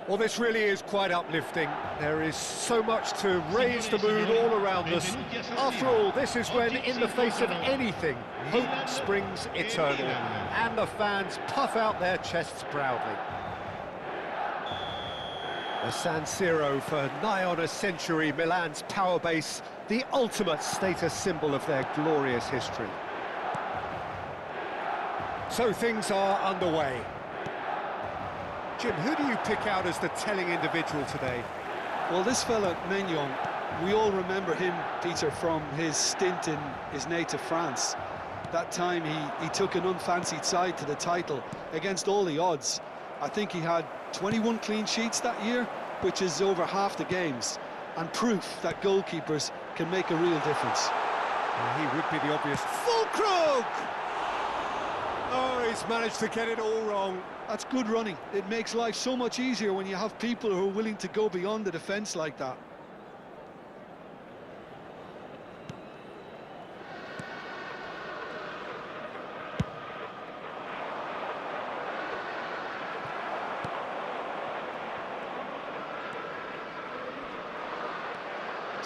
Well, this really is quite uplifting. There is so much to raise the mood all around us. After all, this is when, in the face of anything, hope springs eternal, and the fans puff out their chests proudly. The San Siro, for nigh on a century, Milan's power base, the ultimate status symbol of their glorious history. So things are underway. Jim, who do you pick out as the telling individual today? Well, this fella, Maignan, we all remember him, Peter, from his stint in his native France. That time he took an unfancied side to the title against all the odds. I think he had 21 clean sheets that year, which is over half the games, and proof that goalkeepers can make a real difference. Well, he would be the obvious Fulkrug! Oh, he's managed to get it all wrong. That's good running. It makes life so much easier when you have people who are willing to go beyond the defence like that.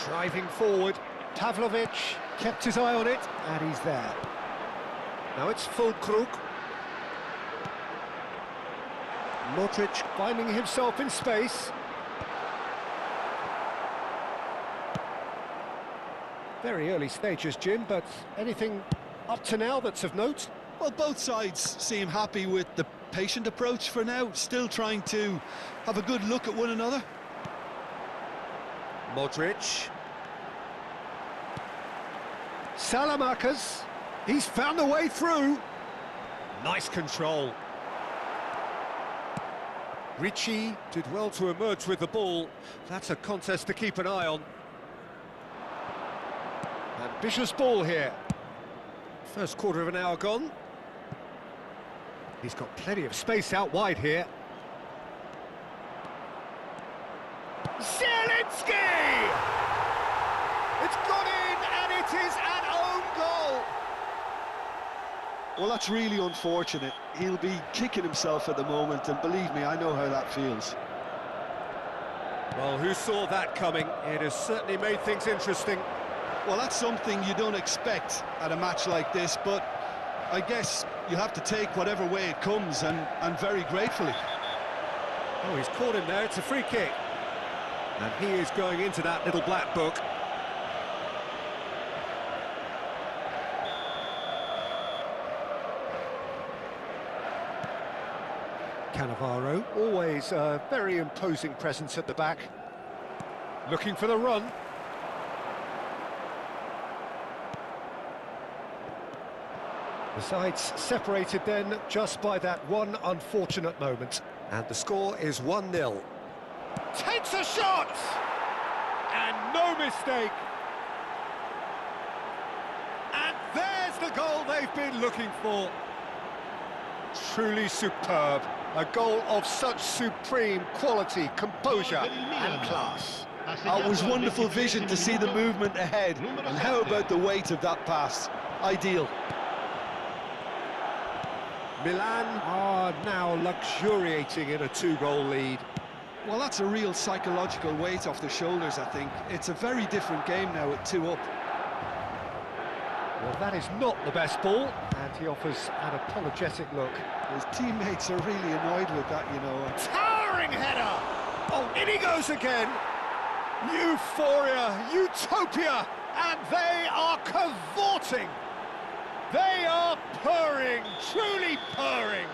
Driving forward, Pavlovic kept his eye on it, and he's there. Now it's Fulkrug. Modric finding himself in space. Very early stages, Jim, but anything up to now that's of note? Well, both sides seem happy with the patient approach for now, still trying to have a good look at one another. Modric. Salamakers. He's found a way through. Nice control. Ricci did well to emerge with the ball. That's a contest to keep an eye on. Ambitious ball here. First quarter of an hour gone. He's got plenty of space out wide here. Zielinski! It's gone in, and it is an own goal! Well, that's really unfortunate. He'll be kicking himself at the moment, and believe me, I know how that feels. Well, who saw that coming? It has certainly made things interesting. Well, that's something you don't expect at a match like this, but I guess you have to take whatever way it comes, and very gratefully. Oh, he's caught him there. It's a free kick. And he is going into that little black book. Cannavaro, always a very imposing presence at the back. Looking for the run. The sides separated then just by that one unfortunate moment. And the score is 1-0. Takes a shot! And no mistake. And there's the goal they've been looking for. Truly superb. A goal of such supreme quality, composure and class. It was wonderful vision to see the movement ahead. And how about the weight of that pass? Ideal. Milan are now luxuriating in a 2-goal lead. Well, that's a real psychological weight off the shoulders, I think. It's a very different game now at 2 up. Well, that is not the best ball, and he offers an apologetic look. His teammates are really annoyed with that, you know. Towering header! Oh, in he goes again! Euphoria, utopia, and they are cavorting! They are purring, truly purring!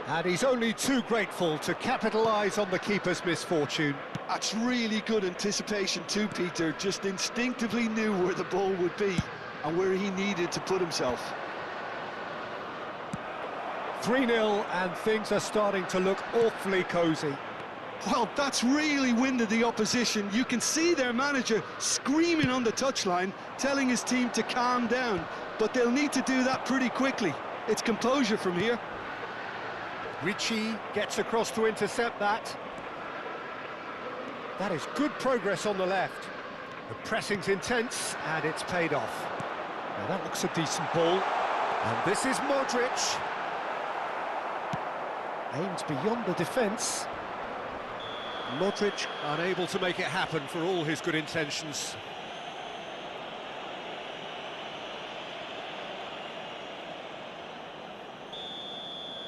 And he's only too grateful to capitalise on the keeper's misfortune. That's really good anticipation too, Peter. Just instinctively knew where the ball would be and where he needed to put himself. 3-0, and things are starting to look awfully cosy. Well, that's really winded the opposition. You can see their manager screaming on the touchline, telling his team to calm down. But they'll need to do that pretty quickly. It's composure from here. Ricci gets across to intercept that. That is good progress on the left. The pressing's intense, and it's paid off. Now that looks a decent ball. And this is Modric. Aimed beyond the defence. Modric unable to make it happen for all his good intentions.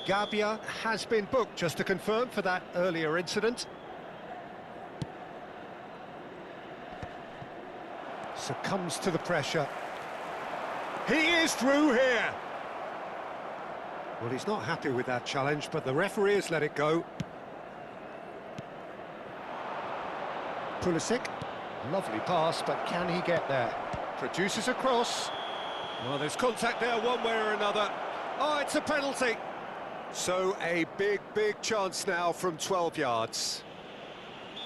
Gabbia has been booked, just to confirm, for that earlier incident. Succumbs to the pressure. He is through here! Well, he's not happy with that challenge, but the referee has let it go. Pulisic, lovely pass, but can he get there? Produces a cross. Well, there's contact there one way or another. Oh, it's a penalty. So a big chance now from 12 yards.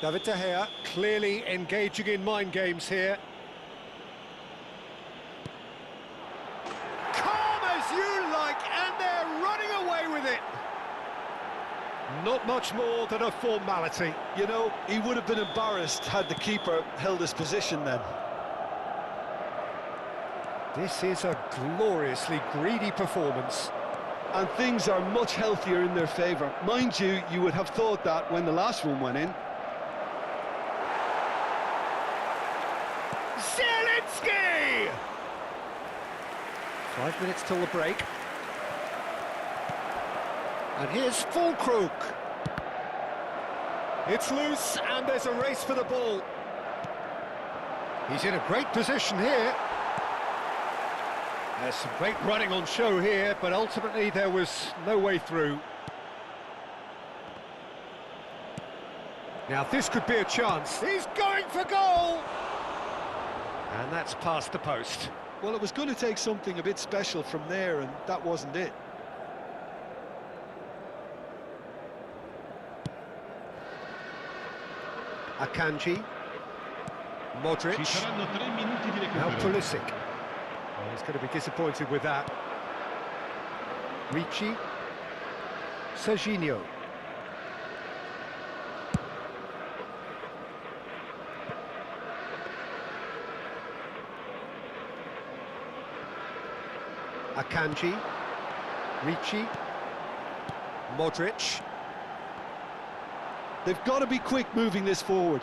David De Gea clearly engaging in mind games here. Calm as you like, and they're running away with it. Not much more than a formality. You know, he would have been embarrassed had the keeper held his position then. This is a gloriously greedy performance. And things are much healthier in their favour. Mind you, you would have thought that when the last one went in. Zielinski! 5 minutes till the break. And here's Fulkrug. It's loose, and there's a race for the ball. He's in a great position here. There's some great running on show here, but ultimately there was no way through. Now this could be a chance. He's going for goal! And that's past the post. Well, it was going to take something a bit special from there, and that wasn't it. Akanji. Modric. Now Pulisic. Oh, he's going to be disappointed with that. Ricci. Serginho. Akanji. Ricci. Modric. They've got to be quick moving this forward.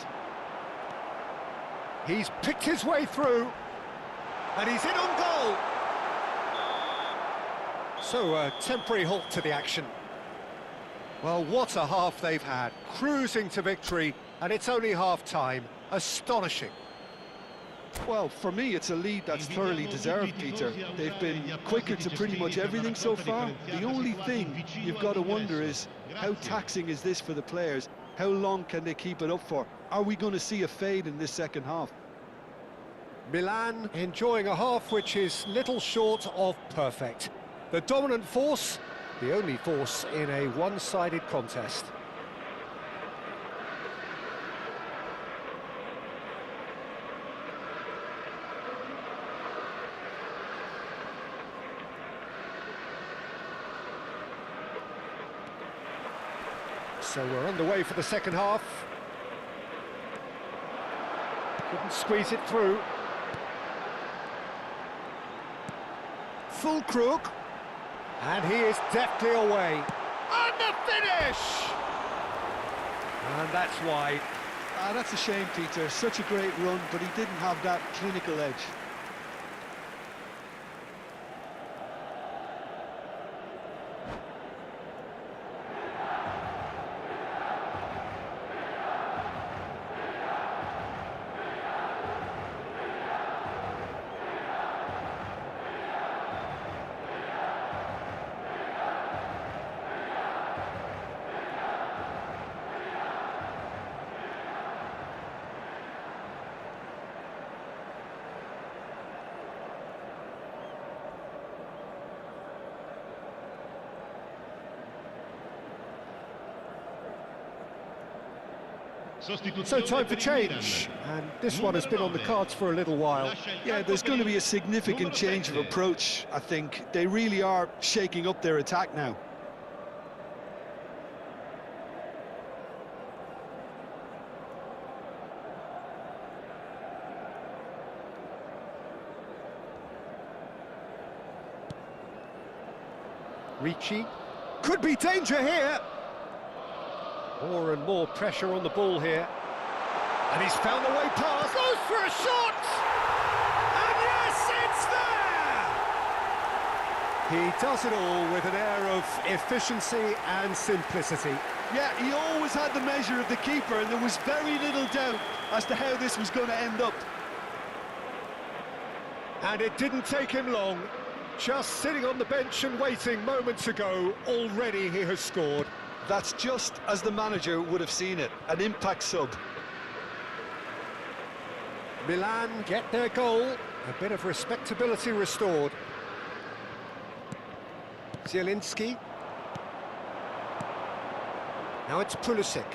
He's picked his way through, and he's in on goal. So a temporary halt to the action. Well, what a half they've had, cruising to victory, and it's only half-time. Astonishing. Well, for me, it's a lead that's thoroughly deserved, Peter. They've been quicker to pretty much everything so far. The only thing you've got to wonder is, how taxing is this for the players? How long can they keep it up for? Are we going to see a fade in this second half? Milan enjoying a half which is little short of perfect. The dominant force, the only force in a one-sided contest. So we're underway for the second half. Couldn't squeeze it through. Full crook. And he is deftly away. And the finish! And that's wide. That's a shame, Peter. Such a great run, but he didn't have that clinical edge. So time for change, and this one has been on the cards for a little while. Yeah, there's going to be a significant change of approach, I think. They really are shaking up their attack now. Ricci, could be danger here. More and more pressure on the ball here. And he's found the way past. Goes for a shot! And yes, it's there! He does it all with an air of efficiency and simplicity. Yeah, he always had the measure of the keeper, and there was very little doubt as to how this was going to end up. And it didn't take him long. Just sitting on the bench and waiting moments ago, already he has scored. That's just as the manager would have seen it, an impact sub. Milan get their goal, a bit of respectability restored. Zielinski. Now it's Pulisic.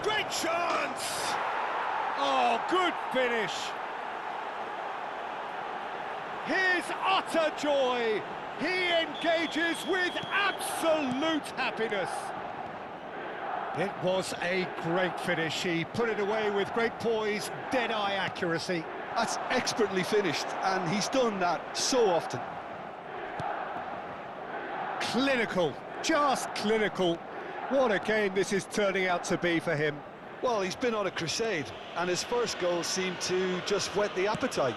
Great chance! Oh, good finish! His utter joy! He engages with absolute happiness. It was a great finish. He put it away with great poise, dead-eye accuracy. That's expertly finished, and he's done that so often. Clinical, just clinical. What a game this is turning out to be for him. Well, he's been on a crusade, and his first goal seemed to just whet the appetite.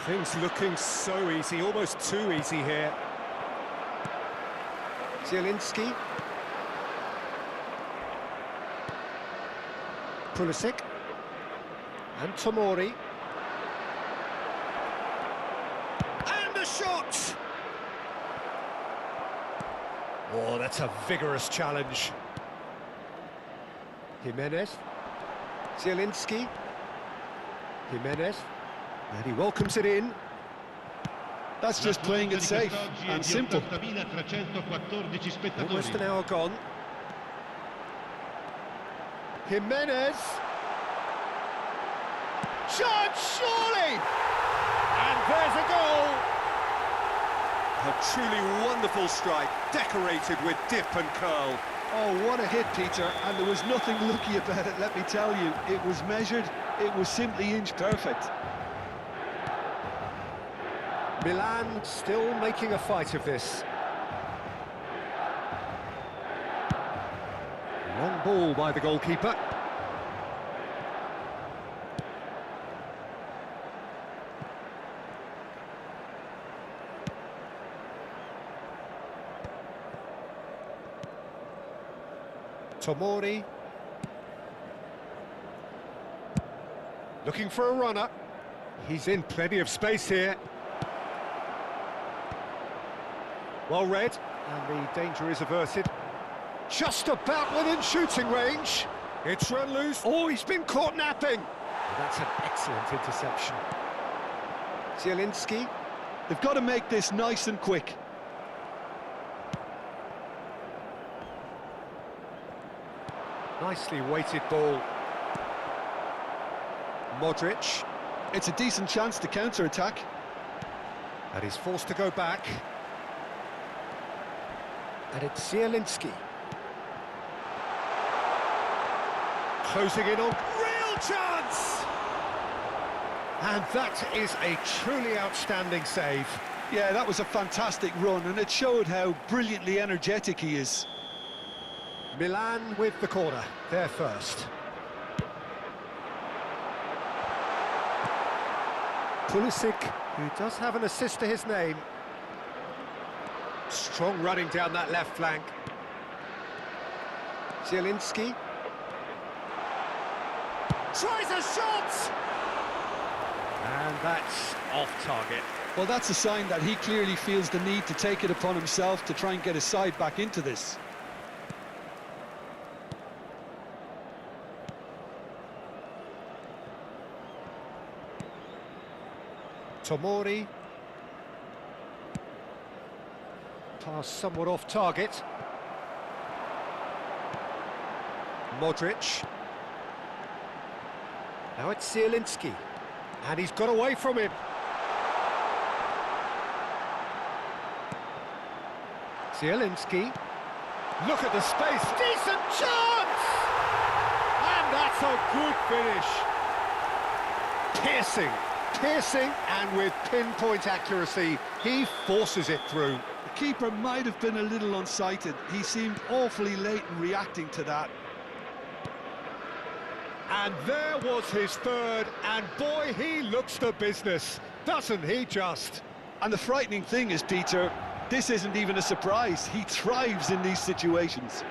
Things looking so easy, almost too easy here. Zielinski. Pulisic. And Tomori. And the shot! Oh, that's a vigorous challenge. Jimenez. Zielinski. Jimenez. And he welcomes it in. That's just playing it safe and simple. Almost an hour gone. Jimenez. Shot, surely! And there's a goal! A truly wonderful strike, decorated with dip and curl. Oh, what a hit, Peter, and there was nothing lucky about it, let me tell you. It was measured, it was simply inch perfect. Milan still making a fight of this. Long ball by the goalkeeper. Tomori. Looking for a runner. He's in plenty of space here. Well read, and the danger is averted. Just about within shooting range. It's run loose. Oh, he's been caught napping. That's an excellent interception. Zielinski. They've got to make this nice and quick. Nicely weighted ball. Modric. It's a decent chance to counter-attack. And he's forced to go back. And it's Zielinski. Closing in on real chance! And that is a truly outstanding save. Yeah, that was a fantastic run, and it showed how brilliantly energetic he is. Milan with the corner, there first. Pulisic, who does have an assist to his name. Strong running down that left flank. Zielinski. Tries a shot! And that's off target. Well, that's a sign that he clearly feels the need to take it upon himself to try and get his side back into this. Tomori. Pass somewhat off target. Modric. Now it's Zielinski. And he's got away from him. Zielinski. Look at the space. Decent chance! And that's a good finish. Piercing, and with pinpoint accuracy, he forces it through. The keeper might have been a little unsighted. He seemed awfully late in reacting to that. And there was his third, and boy, he looks the business, doesn't he just? And the frightening thing is, Peter, this isn't even a surprise. He thrives in these situations.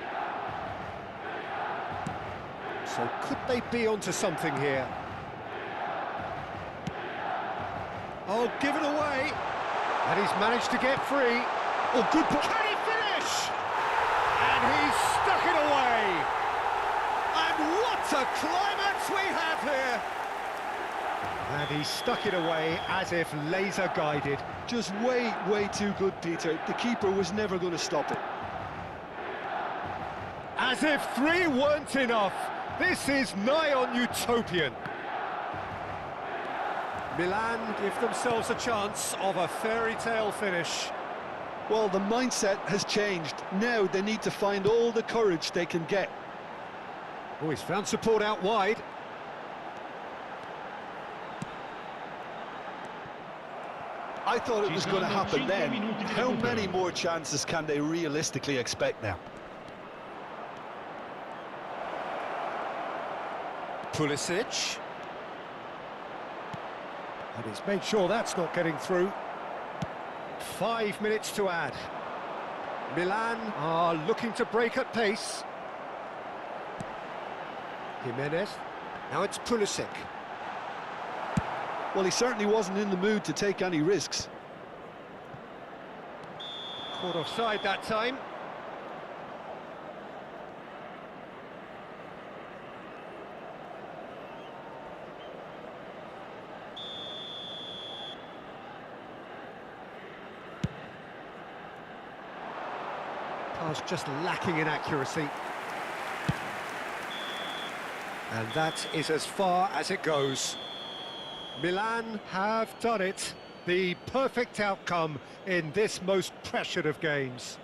So could they be onto something here? Oh, given away. And he's managed to get free. Oh, good ball. Can he finish? And he's stuck it away. And what a climax we have here. And he stuck it away as if laser guided. Just way too good, Peter. The keeper was never going to stop it. As if three weren't enough. This is nigh on utopian. Milan give themselves a chance of a fairy tale finish. Well, the mindset has changed. Now they need to find all the courage they can get. Oh, he's found support out wide. I thought it was going to happen then. How many more chances can they realistically expect now? Pulisic. And he's made sure that's not getting through. 5 minutes to add. Milan are looking to break at pace. Jimenez. Now it's Pulisic. Well, he certainly wasn't in the mood to take any risks. Caught offside that time. Pass just lacking in accuracy. And that is as far as it goes. Milan have done it. The perfect outcome in this most pressured of games.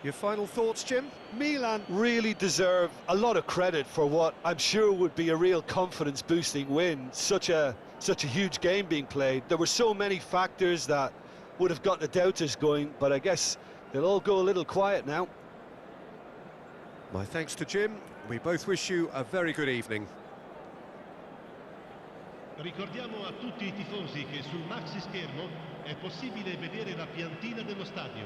Your final thoughts, Jim? Milan really deserve a lot of credit for what I'm sure would be a real confidence-boosting win. Such a huge game being played. There were so many factors that would have got the doubters going, but I guess they'll all go a little quiet now. My thanks to Jim. We both wish you a very good evening. Ricordiamo a tutti I tifosi che sul maxi schermo è possibile vedere la piantina dello stadio.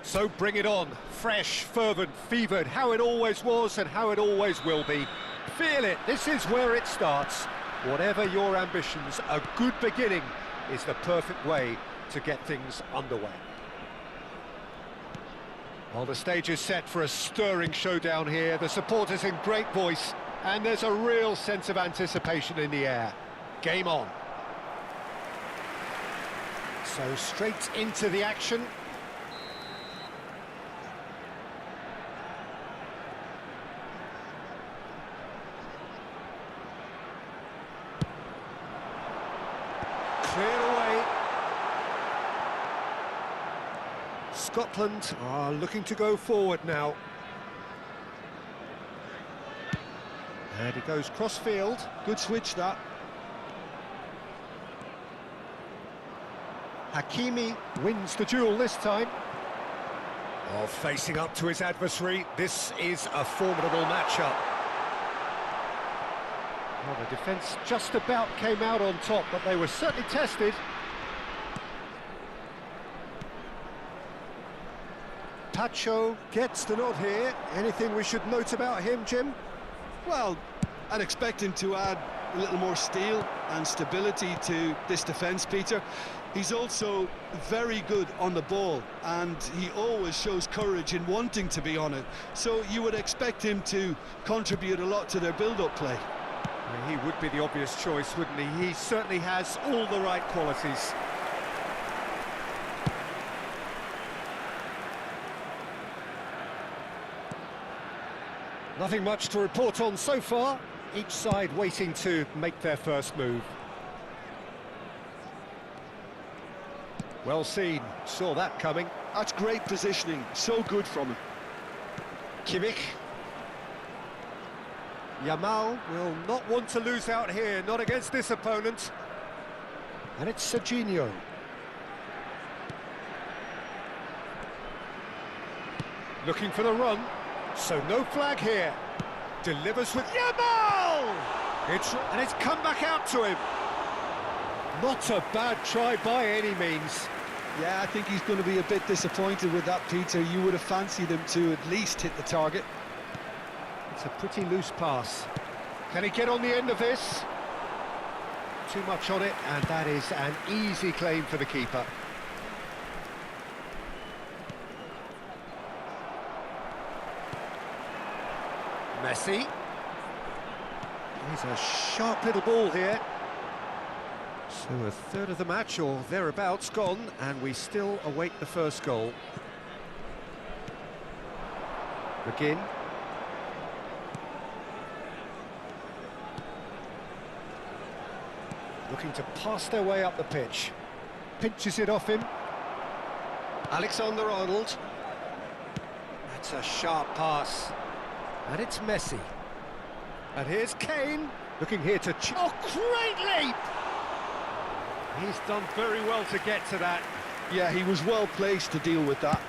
So bring it on, fresh, fervent, fevered, how it always was and how it always will be. Feel it, this is where it starts. Whatever your ambitions, a good beginning is the perfect way to get things underway. Well, the stage is set for a stirring showdown here. The supporters in great voice, and there's a real sense of anticipation in the air. Game on. So straight into the action. Cleared away. Scotland are looking to go forward now. And he goes cross-field. Good switch, that. Hakimi wins the duel this time. Oh, facing up to his adversary, this is a formidable matchup. Well, the defence just about came out on top, but they were certainly tested. Pacho gets the nod here. Anything we should note about him, Jim? Well, I'd expect him to add a little more steel and stability to this defence, Peter. He's also very good on the ball, and he always shows courage in wanting to be on it. So you would expect him to contribute a lot to their build-up play. Well, he would be the obvious choice, wouldn't he? He certainly has all the right qualities. Nothing much to report on so far. Each side waiting to make their first move. Well seen, saw that coming. That's great positioning, so good from him. Kimmich. Yamal will not want to lose out here, not against this opponent. And it's Serginho. Looking for the run, so no flag here. Delivers with Yamal! And it's come back out to him. Not a bad try by any means. Yeah, I think he's going to be a bit disappointed with that, Peter. You would have fancied him to at least hit the target. It's a pretty loose pass. Can he get on the end of this? Too much on it, and that is an easy claim for the keeper. Messi. Here's a sharp little ball here. So a third of the match, or thereabouts, gone, and we still await the first goal. Begin. Looking to pass their way up the pitch. Pinches it off him. Alexander-Arnold. That's a sharp pass. And it's Messi. And here's Kane, looking here to... Oh, great leap! He's done very well to get to that. Yeah, he was well placed to deal with that.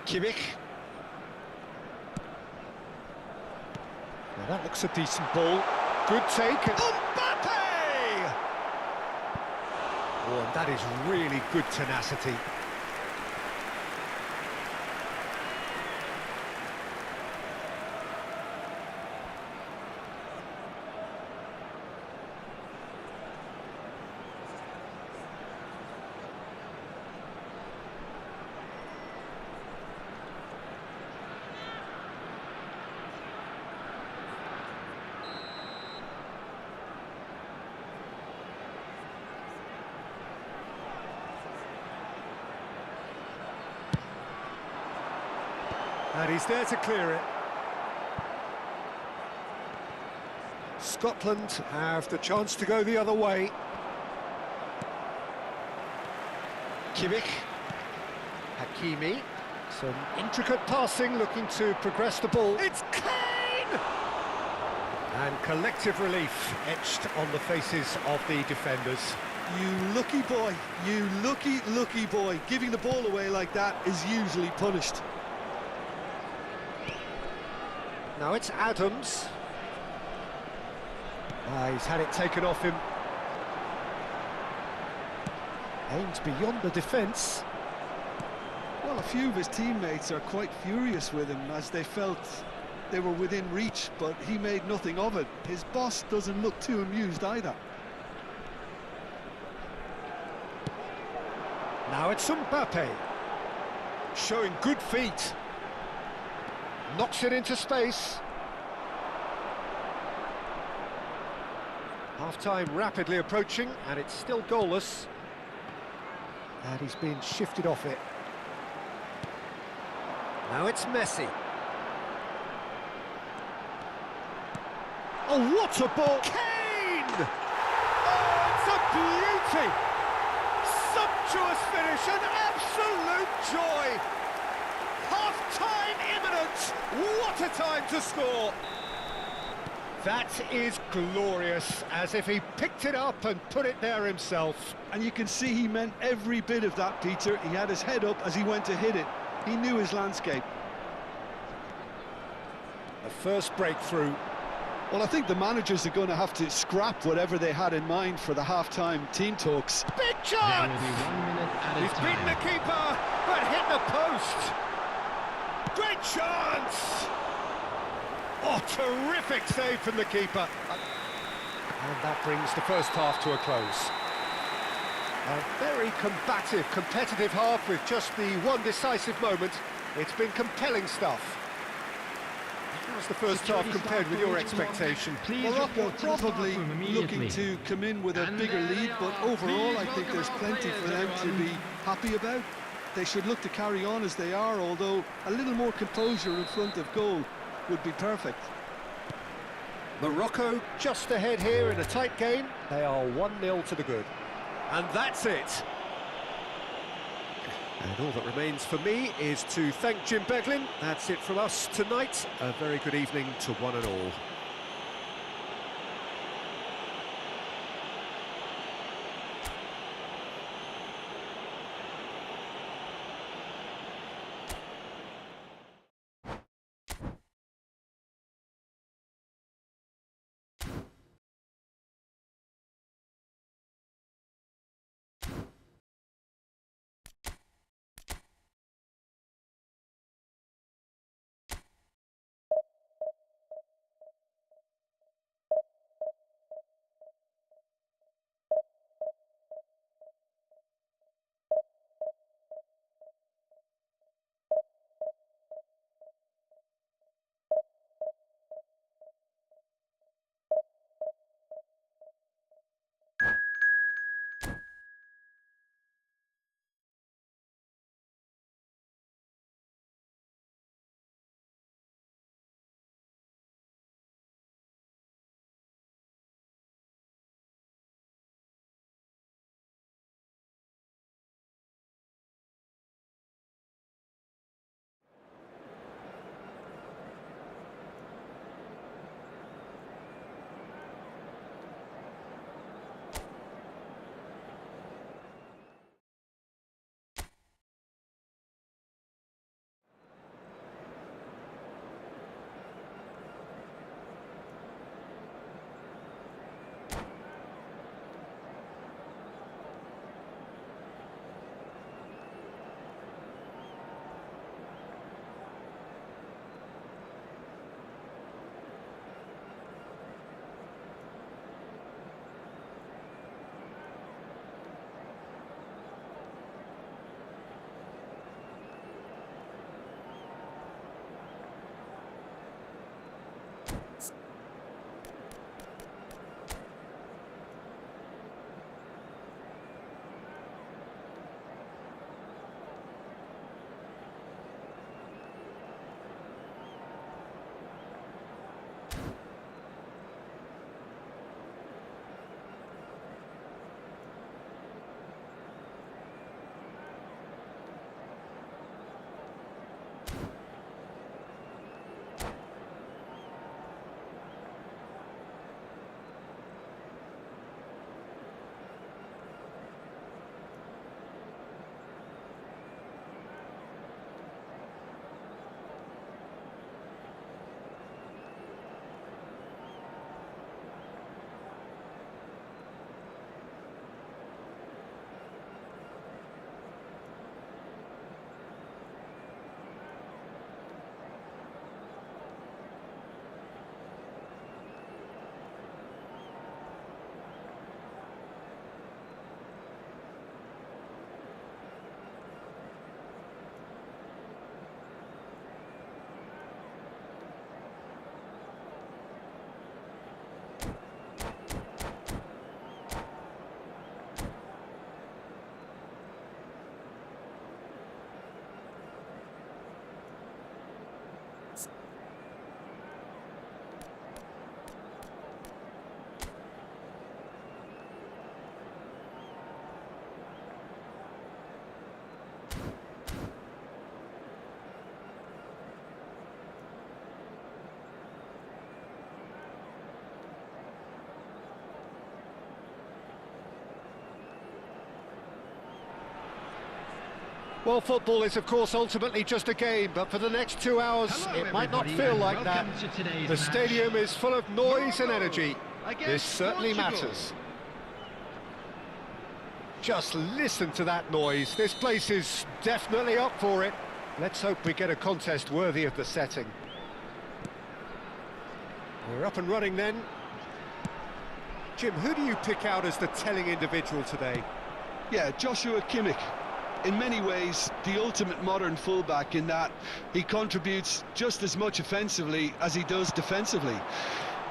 Kimmich. Now that looks a decent ball. Good take. And Mbappe! Oh, and that is really good tenacity. And he's there to clear it. Scotland have the chance to go the other way. Kimmich. Hakimi. Some intricate passing, looking to progress the ball. It's Kane! And collective relief etched on the faces of the defenders. You lucky boy, you lucky boy. Giving the ball away like that is usually punished. Now it's Adams. He's had it taken off him. Aims beyond the defence. Well, a few of his teammates are quite furious with him as they felt they were within reach, but he made nothing of it. His boss doesn't look too amused either. Now it's Mbappe. Showing good feet. Knocks it into space. Half-time rapidly approaching, and it's still goalless. And he's been shifted off it. Now it's Messi. Oh, what a ball! Kane! Oh, it's a beauty! Sumptuous finish, an absolute joy! Half-time imminent! What a time to score! That is glorious, as if he picked it up and put it there himself. And you can see he meant every bit of that, Peter. He had his head up as he went to hit it. He knew his landscape. The first breakthrough. Well, I think the managers are going to have to scrap whatever they had in mind for the half-time team talks. Big chance! He's beaten the keeper, but hit the post. Great chance! Oh, terrific save from the keeper. And that brings the first half to a close. A very combative, competitive half with just the one decisive moment. It's been compelling stuff. How's the first half compared with your expectation? Morocco probably looking to come in with a bigger lead, but overall I think there's plenty for them to be happy about. They should look to carry on as they are, although a little more composure in front of goal would be perfect. Morocco just ahead here in a tight game. They are 1-0 to the good. And that's it. And all that remains for me is to thank Jim Beglin. That's it from us tonight. A very good evening to one and all. Well, football is, of course, ultimately just a game, but for the next 2 hours, it might not feel like that. The stadium is full of noise and energy. This certainly matters. Just listen to that noise. This place is definitely up for it. Let's hope we get a contest worthy of the setting. We're up and running then. Jim, who do you pick out as the telling individual today? Yeah, Joshua Kimmich. In many ways, the ultimate modern fullback in that he contributes just as much offensively as he does defensively.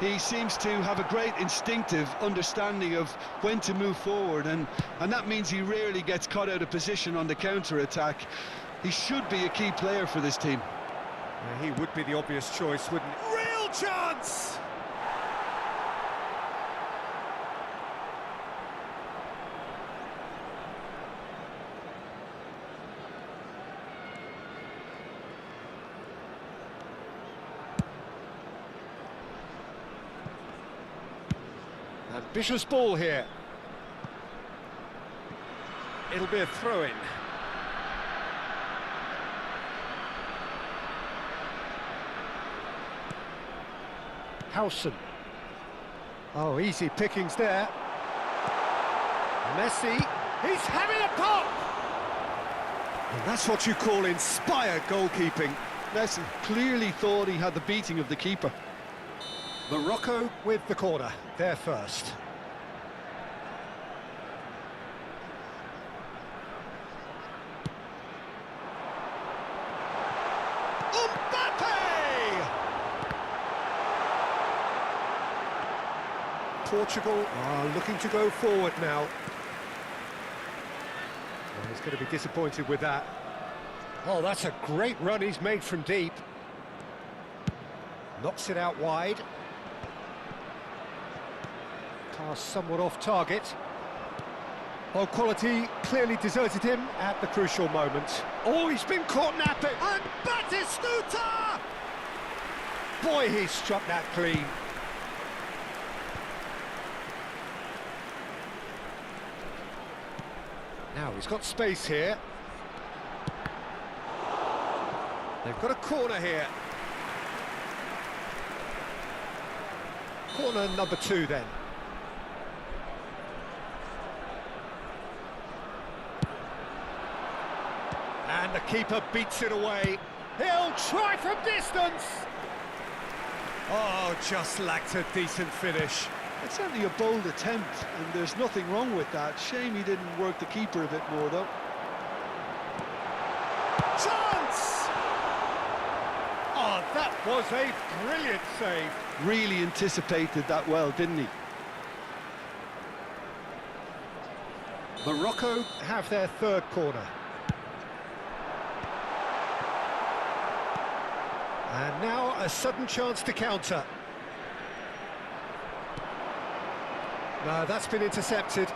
He seems to have a great instinctive understanding of when to move forward, and that means he rarely gets caught out of position on the counter-attack. He should be a key player for this team. Yeah, he would be the obvious choice, wouldn't he? Real chance! Ambitious ball here. It'll be a throw-in. Howson. Oh, easy pickings there. Messi, he's having a pop! And that's what you call inspired goalkeeping. Messi clearly thought he had the beating of the keeper. Morocco with the corner, there first. Portugal are looking to go forward now. Well, he's going to be disappointed with that. Oh, that's a great run he's made from deep. Knocks it out wide. Pass somewhat off target. Well, quality clearly deserted him at the crucial moment. Oh, he's been caught napping. And Batistuta! Boy, he struck that clean. Now he's got space here. They've got a corner here. Corner number 2 then. And the keeper beats it away. He'll try from distance. Oh, just lacked a decent finish. It's certainly a bold attempt, and there's nothing wrong with that. Shame he didn't work the keeper a bit more, though. Chance! Oh, that was a brilliant save. Really anticipated that well, didn't he? Morocco have their third corner. And now a sudden chance to counter. No, that's been intercepted.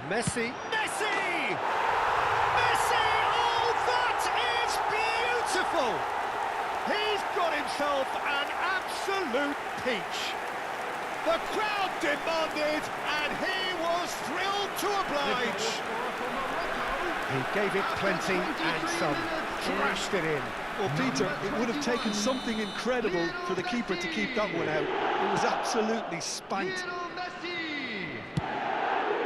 Messi! Messi! Messi! Oh, that is beautiful! He's got himself an absolute peach. The crowd demanded, and he was thrilled to oblige. He gave it plenty and some, crashed it in. Well, Peter, it would have taken something incredible for the keeper to keep that one out. It was absolutely spanked.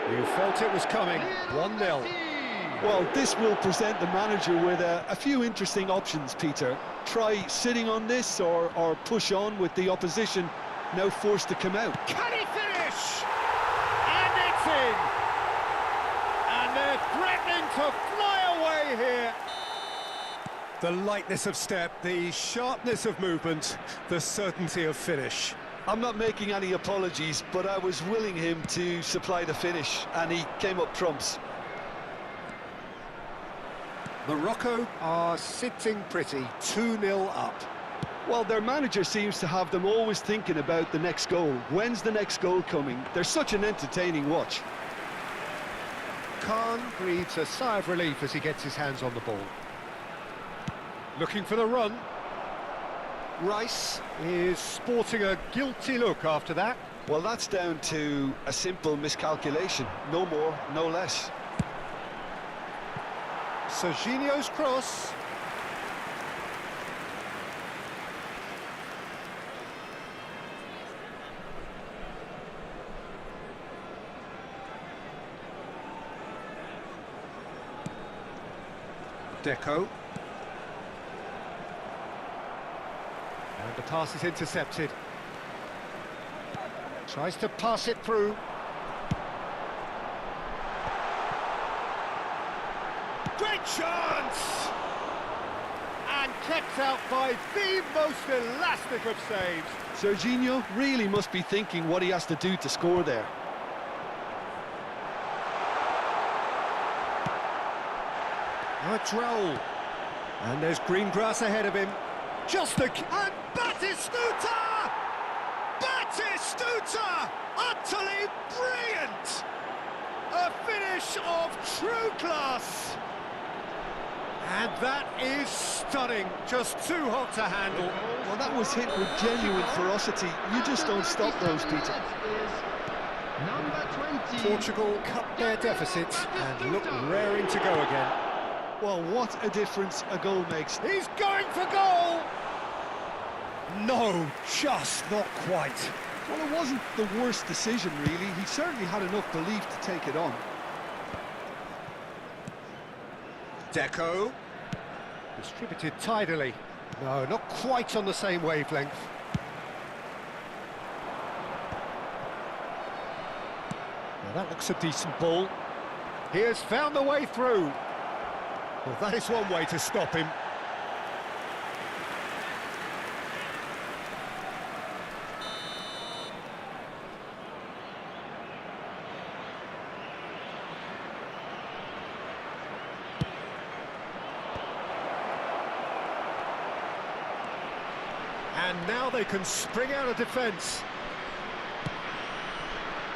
You felt it was coming, 1-0. Well, this will present the manager with a few interesting options, Peter. Try sitting on this or push on with the opposition now forced to come out. Can he finish? And it's in! And they're threatening to fly away here. The lightness of step, the sharpness of movement, the certainty of finish. I'm not making any apologies, but I was willing him to supply the finish, and he came up trumps. Morocco are sitting pretty, 2-0 up. Well, their manager seems to have them always thinking about the next goal. When's the next goal coming? They're such an entertaining watch. Khan breathes a sigh of relief as he gets his hands on the ball. Looking for the run. Rice is sporting a guilty look after that. Well, that's down to a simple miscalculation. No more, no less. Serginho's cross. Deco. And the pass is intercepted. Tries to pass it through. Great chance! And kept out by the most elastic of saves. Serginho really must be thinking what he has to do to score there. Now a droll. And there's green grass ahead of him. Just a... And Batistuta! Batistuta! Utterly brilliant! A finish of true class. And that is stunning. Just too hot to handle. Well, that was hit with genuine ferocity. You just don't stop those, Peter. Portugal cut their deficit and look raring to go again. Well, what a difference a goal makes. He's going for goal! No, just not quite. Well, it wasn't the worst decision, really. He certainly had enough belief to take it on. Deco. Distributed tidily. No, not quite on the same wavelength. Now that looks a decent ball. He has found the way through. Well, that is one way to stop him. And now they can spring out of defence.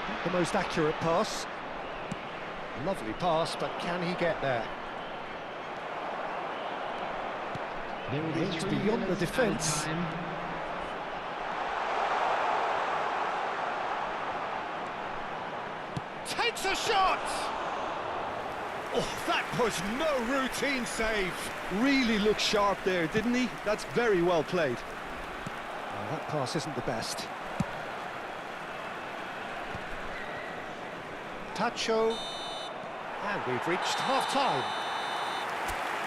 Not the most accurate pass. Lovely pass, but can he get there? Reach beyond the defence. Takes a shot! Oh, that was no routine save. Really looked sharp there, didn't he? That's very well played. Oh, that pass isn't the best. Tacho. And we've reached half-time.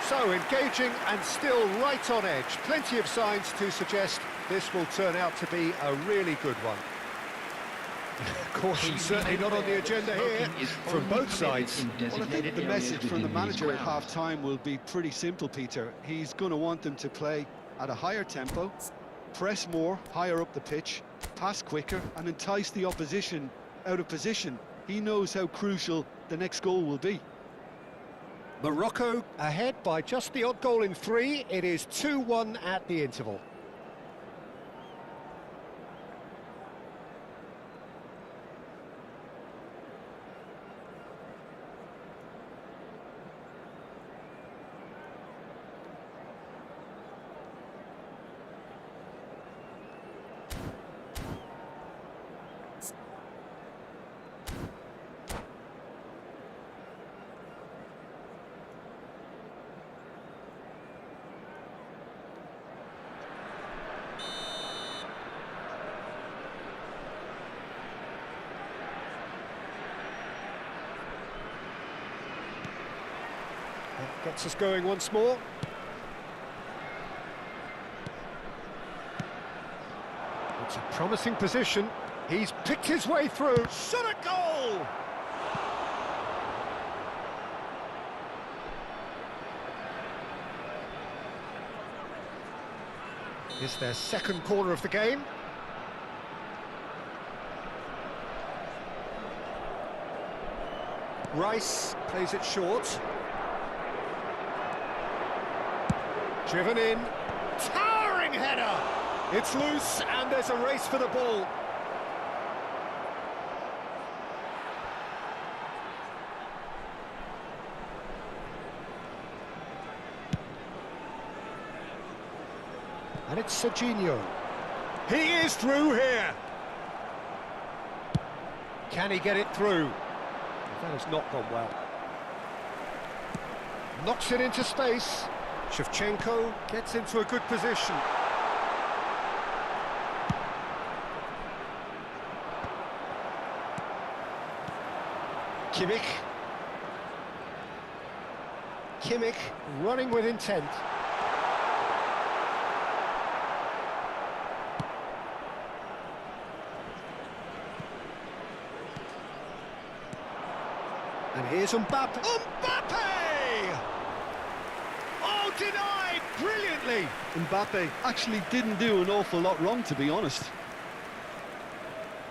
So engaging and still right on edge. Plenty of signs to suggest this will turn out to be a really good one. Caution certainly not on the agenda here from both sides. Well, I think the message from the manager at half-time will be pretty simple, Peter. He's going to want them to play at a higher tempo, press more, higher up the pitch, pass quicker and entice the opposition out of position. He knows how crucial the next goal will be. Morocco ahead by just the odd goal in 3. It is 2-1 at the interval. That gets us going once more. It's a promising position. He's picked his way through. Shot a goal! It's their second corner of the game. Rice plays it short. Driven in. Towering header! It's loose and there's a race for the ball. And it's Serginho. He is through here. Can he get it through? That has not gone well. Knocks it into space. Shevchenko gets into a good position. Kimmich running with intent. And here's Mbappe. Mbappe! Oh, denied brilliantly. Mbappe actually didn't do an awful lot wrong, to be honest.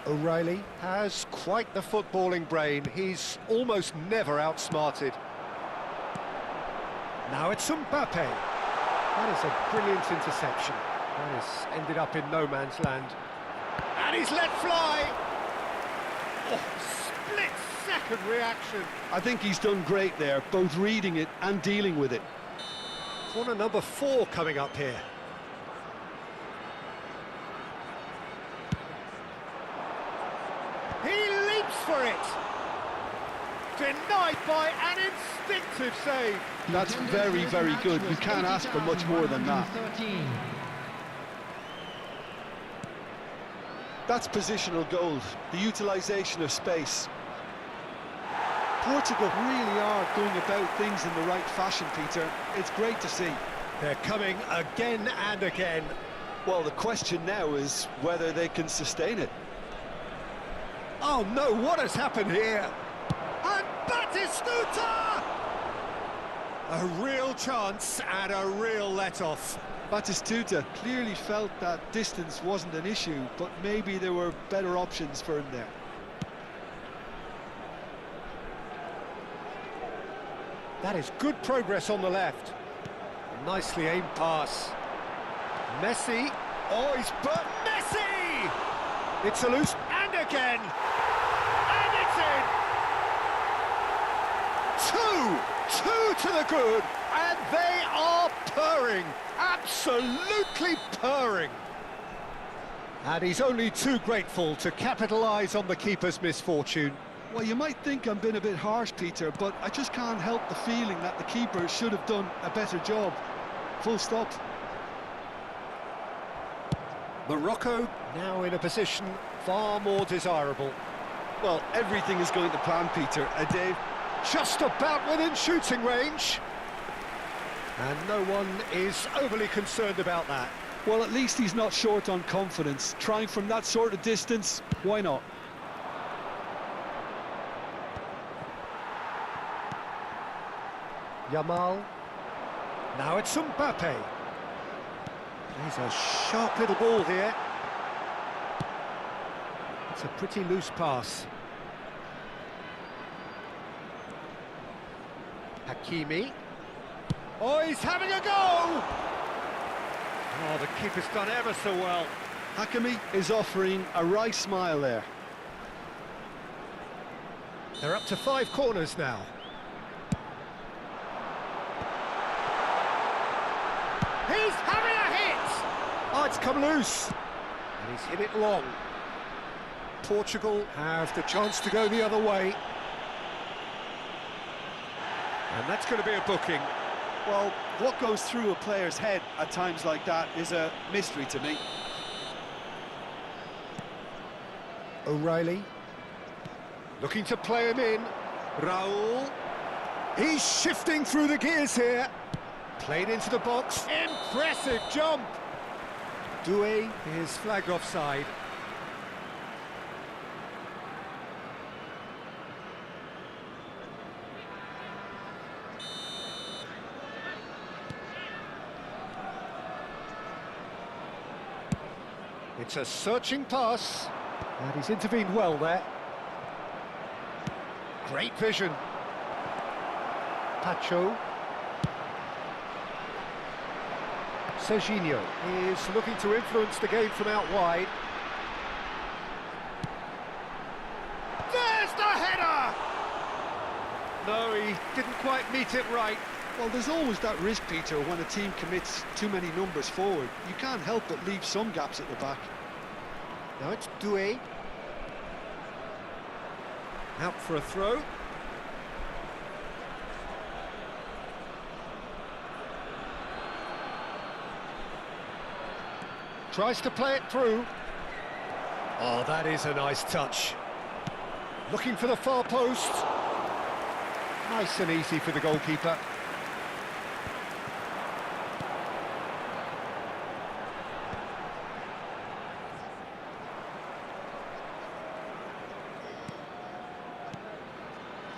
O'Reilly has quite the footballing brain. He's almost never outsmarted. Now it's Mbappe. That is a brilliant interception. That has ended up in no man's land. And he's let fly. Oh, split-second reaction. I think he's done great there, both reading it and dealing with it. Corner number 4 coming up here. He leaps for it. Denied by an instinctive save. That's very, very good. You can't ask for much more than that. That's positional gold, the utilisation of space. Portugal really are going about things in the right fashion, Peter. It's great to see. They're coming again and again. Well, the question now is whether they can sustain it. Oh no, what has happened here? And Batistuta! A real chance and a real let-off. Batistuta clearly felt that distance wasn't an issue, but maybe there were better options for him there. That is good progress on the left. A nicely aimed pass. Messi. Oh, he's burnt Messi! It's a loose, and again! And it's in! Two to the good, and they are purring. Absolutely purring. And he's only too grateful to capitalise on the keeper's misfortune. Well, you might think I'm being a bit harsh, Peter, but I just can't help the feeling that the keeper should have done a better job. Full stop. Morocco now in a position far more desirable. Well, everything is going to plan, Peter. Dave, just about within shooting range. And no one is overly concerned about that. Well, at least he's not short on confidence. Trying from that sort of distance, why not? Yamal. Now it's Mbappe. He's a sharp little ball here. It's a pretty loose pass. Hakimi. Oh, he's having a go! Oh, the keeper's done ever so well. Hakimi is offering a right smile there. They're up to 5 corners now. He's having a hit! Oh, it's come loose. And he's hit it long. Portugal have the chance to go the other way. And that's going to be a booking. Well, what goes through a player's head at times like that is a mystery to me. O'Reilly. Looking to play him in. Raul. He's shifting through the gears here. Played into the box. Impressive jump. Doué is flagged offside. It's a searching pass. And he's intervened well there. Great vision. Pacho. Serginho is looking to influence the game from out wide. There's the header! No, he didn't quite meet it right. Well, there's always that risk, Peter, when a team commits too many numbers forward. You can't help but leave some gaps at the back. Now it's Doué. Out for a throw. Tries to play it through. Oh, that is a nice touch. Looking for the far post. Nice and easy for the goalkeeper.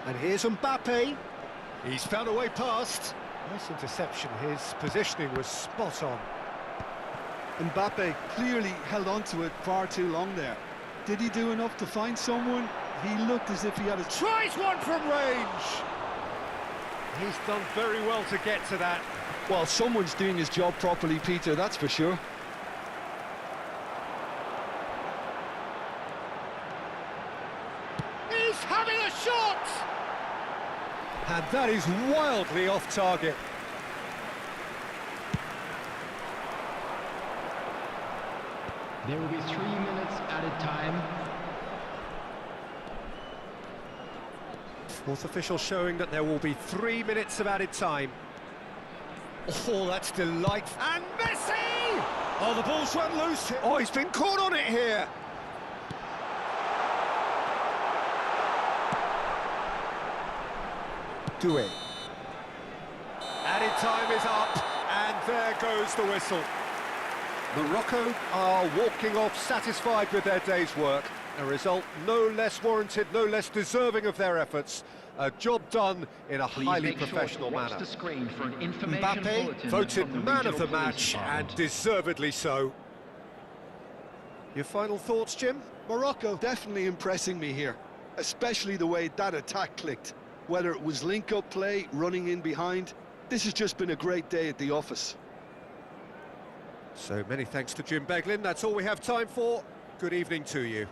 And here's Mbappe. He's found a way past. Nice interception. His positioning was spot on. Mbappe clearly held on to it far too long there. Did he do enough to find someone? He looked as if he had a... Tries one from range! He's done very well to get to that. Well, someone's doing his job properly, Peter, that's for sure. He's having a shot! And that is wildly off target. There will be 3 minutes added time. Fourth official showing that there will be 3 minutes of added time. Oh, that's delightful. And Messi! Oh, the ball's run loose. Oh, he's been caught on it here. Doué. Added time is up, and there goes the whistle. Morocco are walking off satisfied with their day's work. A result no less warranted, no less deserving of their efforts. A job done in a highly professional manner. Mbappe voted man of the match, and deservedly so. Your final thoughts, Jim? Morocco definitely impressing me here, especially the way that attack clicked. Whether it was link-up play, running in behind, this has just been a great day at the office. So many thanks to Jim Beglin. That's all we have time for. Good evening to you.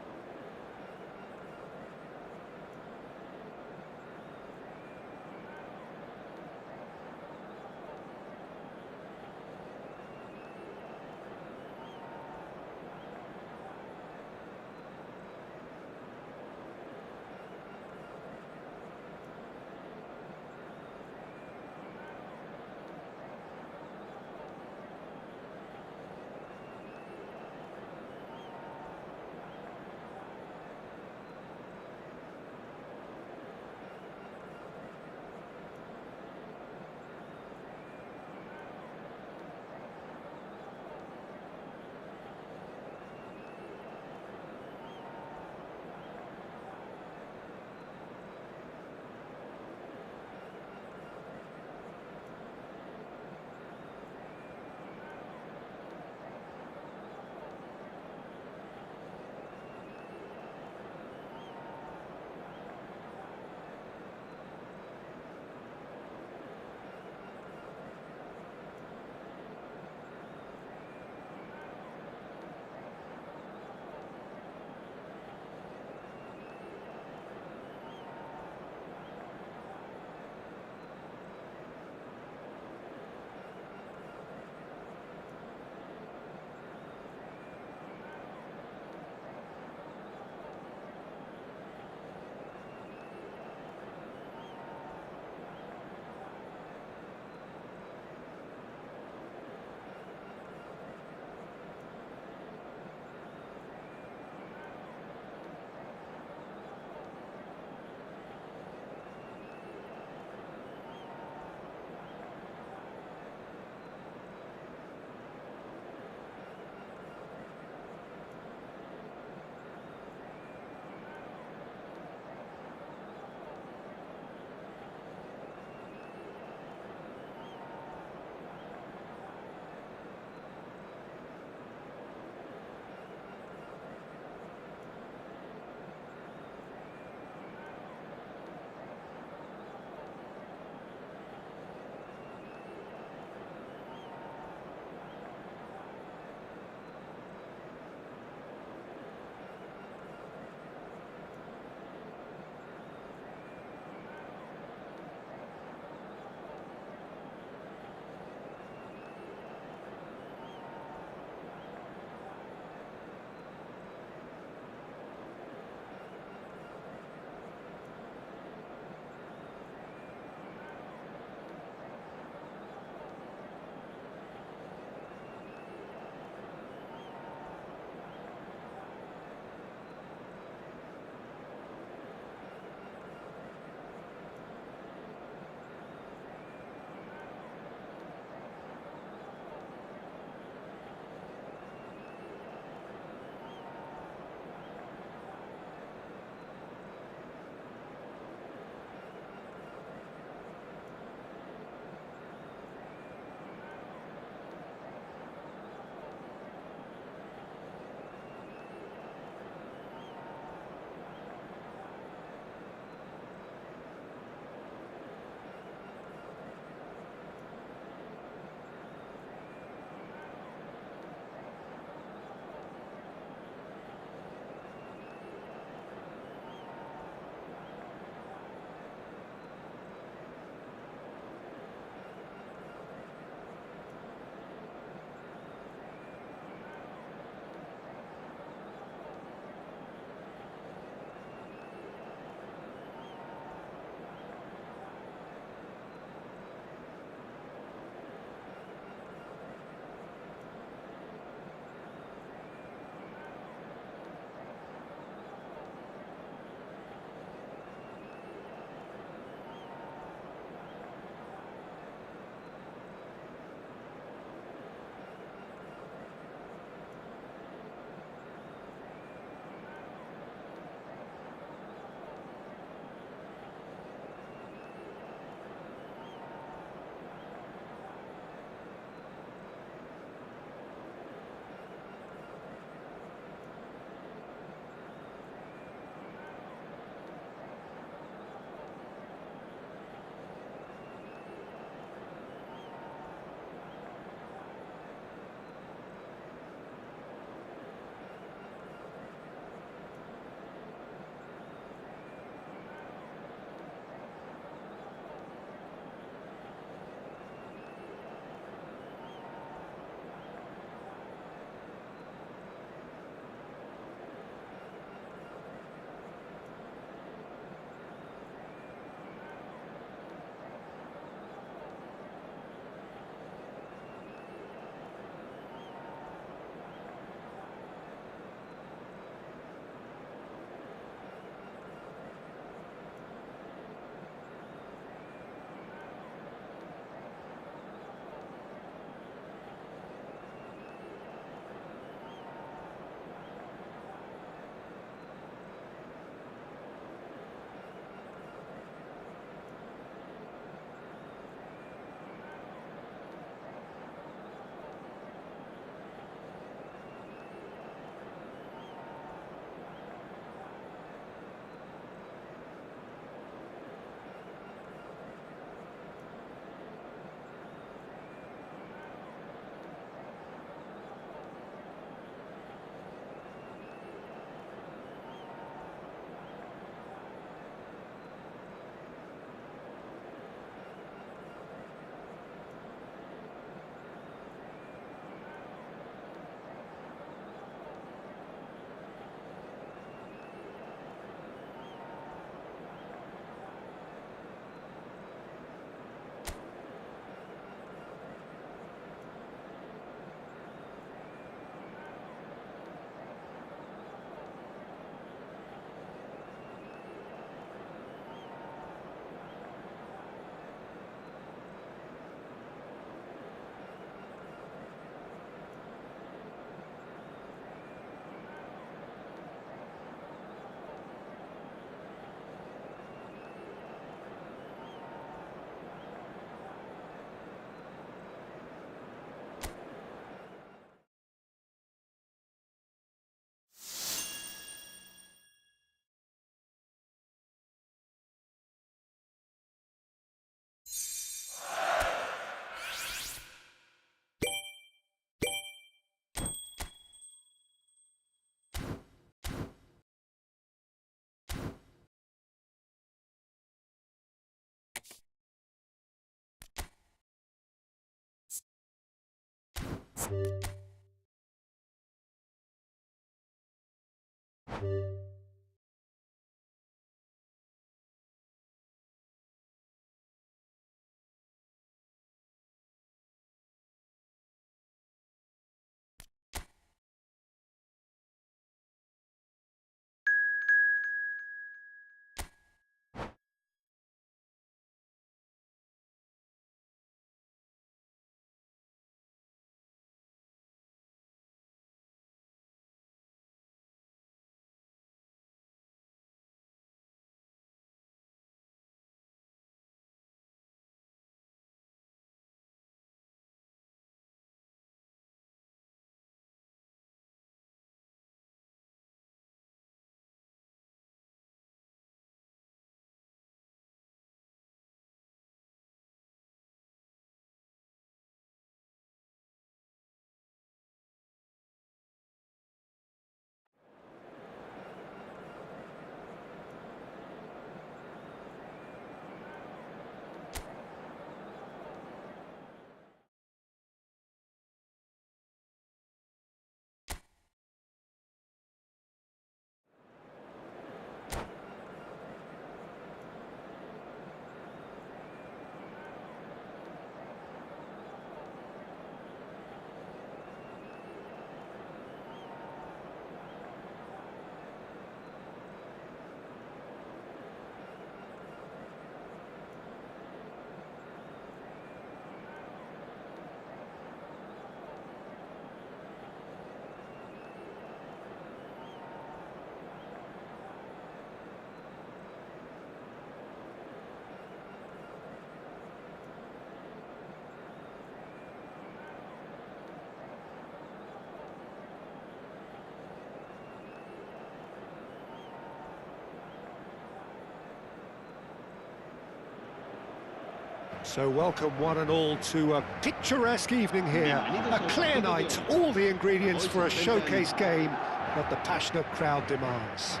So welcome one and all to a picturesque evening here. A clear night, all the ingredients for a showcase game that the passionate crowd demands.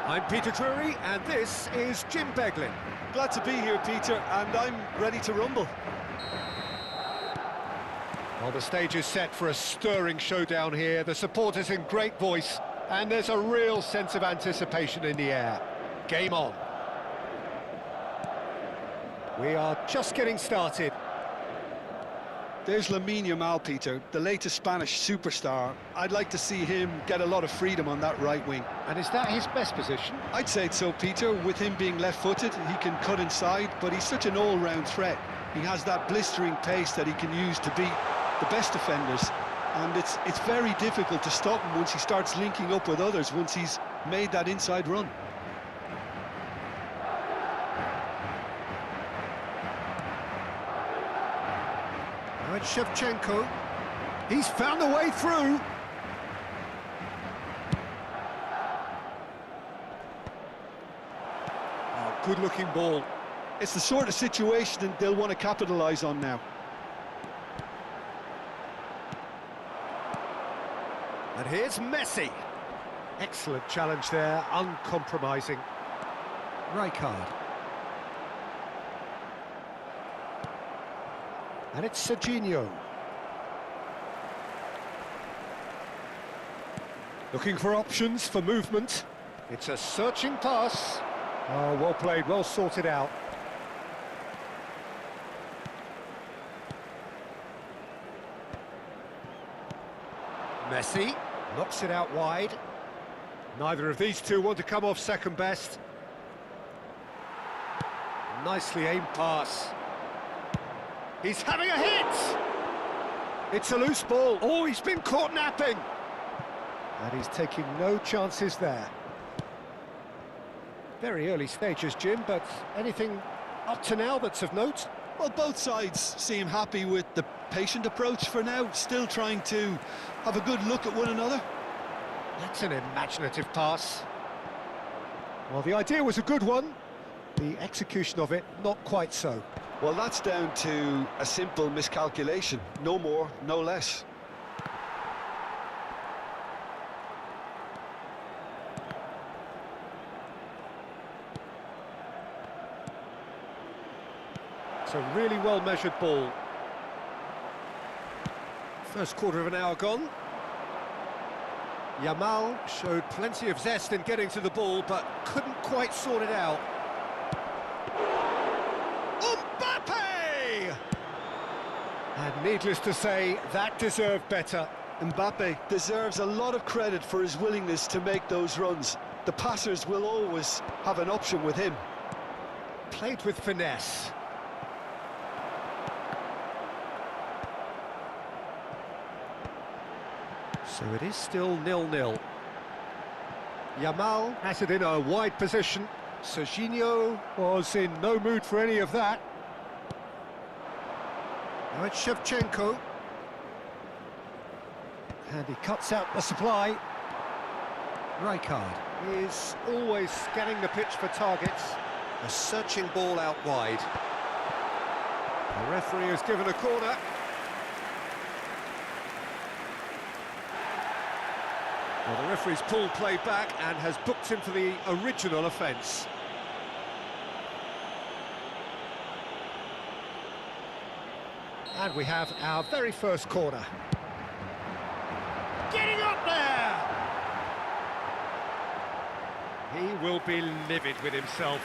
I'm Peter Drury, and this is Jim Beglin. Glad to be here, Peter, and I'm ready to rumble. Well, the stage is set for a stirring showdown here. The supporters in great voice, and there's a real sense of anticipation in the air. Game on. We are just getting started. There's Lamine Yamal, Peter, the latest Spanish superstar. I'd like to see him get a lot of freedom on that right wing. And is that his best position? I'd say so, Peter. With him being left-footed, he can cut inside, but he's such an all-round threat. He has that blistering pace that he can use to beat the best defenders. And it's very difficult to stop him once he starts linking up with others, once he's made that inside run. It's Shevchenko. He's found a way through. Oh, good-looking ball. It's the sort of situation that they'll want to capitalise on now. And here's Messi. Excellent challenge there, uncompromising. Rijkaard. And it's Serginho. Looking for options for movement. It's a searching pass. Oh, well played, well sorted out. Messi knocks it out wide. Neither of these two want to come off second best. Nicely aimed pass. He's having a hit! It's a loose ball. Oh, he's been caught napping. And he's taking no chances there. Very early stages, Jim, but anything up to now that's of note? Well, both sides seem happy with the patient approach for now, still trying to have a good look at one another. That's an imaginative pass. Well, the idea was a good one. The execution of it, not quite so. Well, that's down to a simple miscalculation. No more, no less. It's a really well-measured ball. First quarter of an hour gone. Yamal showed plenty of zest in getting to the ball, but couldn't quite sort it out. Mbappe! And needless to say, that deserved better. Mbappe deserves a lot of credit for his willingness to make those runs. The passers will always have an option with him. Played with finesse. So it is still 0-0. Yamal has it in a wide position. Serginho was in no mood for any of that. Now it's Shevchenko. And he cuts out the supply. Rijkaard is always scanning the pitch for targets. A searching ball out wide. The referee has given a corner. Well, the referee's pulled play back and has booked him for the original offence. And we have our very first corner. Getting up there! He will be livid with himself.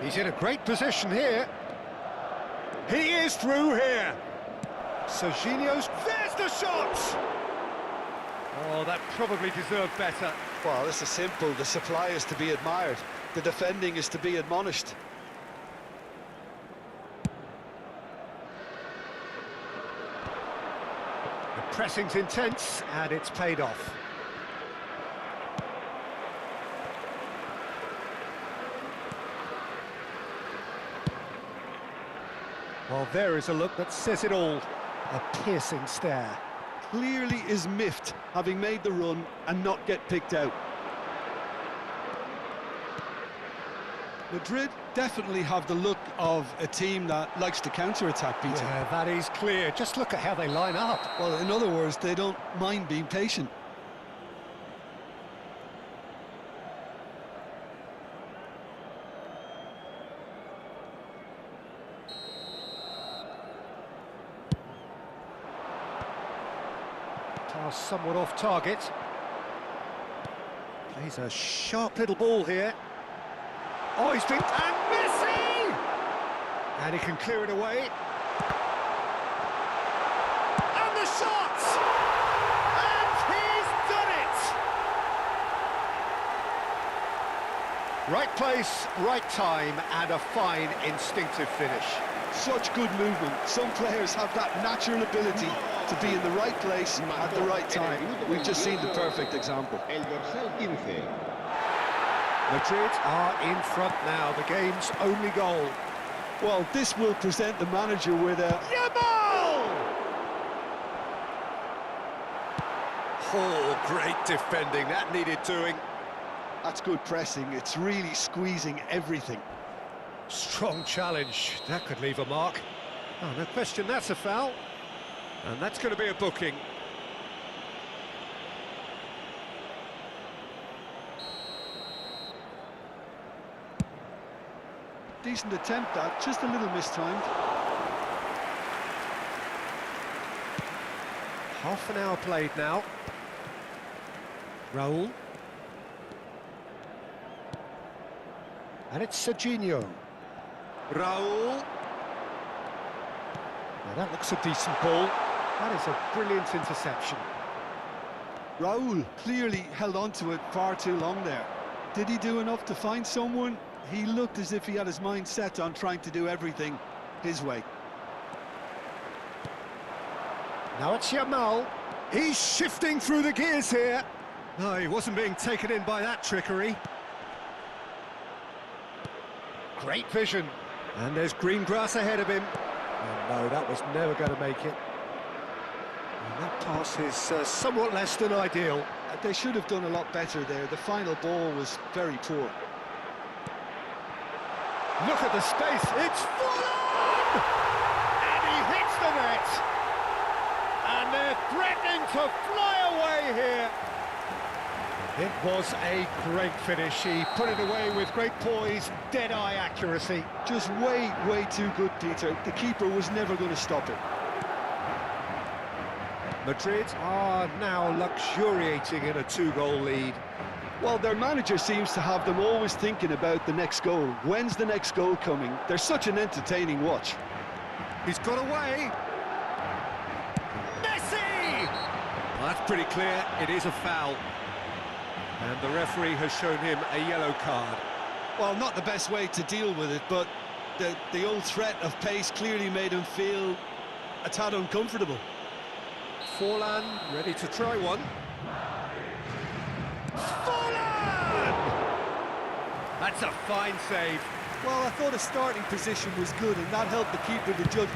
He's in a great position here. He is through here. Serginho's, there's the shot! Oh, that probably deserved better. Well, this is simple. The supply is to be admired. The defending is to be admonished. The pressing's intense, and it's paid off. Well, there is a look that says it all. A piercing stare. Clearly is miffed, having made the run and not get picked out. Madrid definitely have the look of a team that likes to counter-attack, Peter. Yeah, that is clear. Just look at how they line up. Well, in other words, they don't mind being patient. Pass somewhat off target. Plays a sharp little ball here. Oh, he's been... And Messi! And he can clear it away. And the shot! And he's done it! Right place, right time, and a fine instinctive finish. Such good movement. Some players have that natural ability to be in the right place at the right time. We've just seen the perfect example. Madrid are in front now, the game's only goal. Well, this will present the manager with a... Yamal! Oh, great defending, that needed doing. That's good pressing, it's really squeezing everything. Strong challenge, that could leave a mark. Oh, no question, that's a foul. And that's going to be a booking. Decent attempt at, just a little mistimed. Half an hour played now. Raul. And it's Serginho. Raul. Now that looks a decent ball. That is a brilliant interception. Raul clearly held on to it far too long there. Did he do enough to find someone? He looked as if he had his mind set on trying to do everything his way. Now it's Yamal. He's shifting through the gears here. No, he wasn't being taken in by that trickery. Great vision. And there's green grass ahead of him. Oh, no, that was never going to make it. And that pass is somewhat less than ideal. They should have done a lot better there. The final ball was very poor. Look at the space. It's full on! And he hits the net. And they're threatening to fly away here. It was a great finish. He put it away with great poise, dead-eye accuracy. Just way too good, Peter. The keeper was never going to stop it. Madrid are now luxuriating in a 2-goal lead. Well, their manager seems to have them always thinking about the next goal. When's the next goal coming? They're such an entertaining watch. He's got away. Messi! Well, that's pretty clear. It is a foul. And the referee has shown him a yellow card. Well, not the best way to deal with it, but the old threat of pace clearly made him feel a tad uncomfortable. Forlan ready to try one. Forlan! That's a fine save. Well, I thought his starting position was good, and that helped the keeper to judge.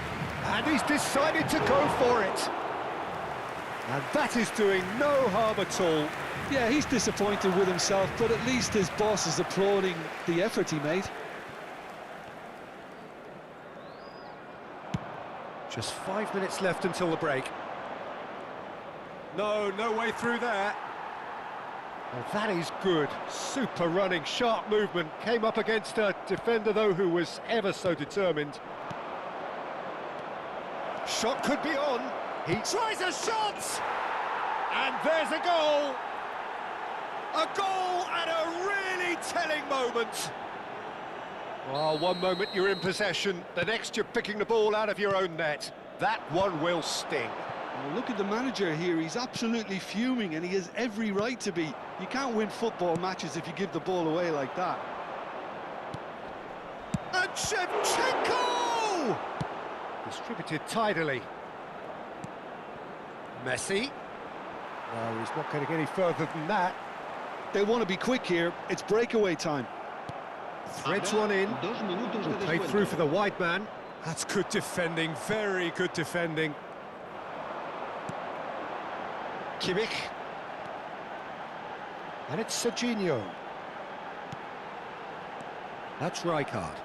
And he's decided to go for it. And that is doing no harm at all. Yeah, he's disappointed with himself, but at least his boss is applauding the effort he made. Just 5 minutes left until the break. No way through there. Well, that is good. Super running, sharp movement. Came up against a defender, though, who was ever so determined. Shot could be on. He tries a shot! And there's a goal! A goal at a really telling moment. Well, one moment you're in possession, the next you're picking the ball out of your own net. That one will sting. Well, look at the manager here, he's absolutely fuming, and he has every right to be. You can't win football matches if you give the ball away like that. And Shevchenko! Distributed tidily. Messi. No, he's not getting any further than that. They want to be quick here, it's breakaway time. Threads one in. Played through for the wide man. That's good defending, very good defending. Kimmich. And it's Serginho. That's Rijkaard.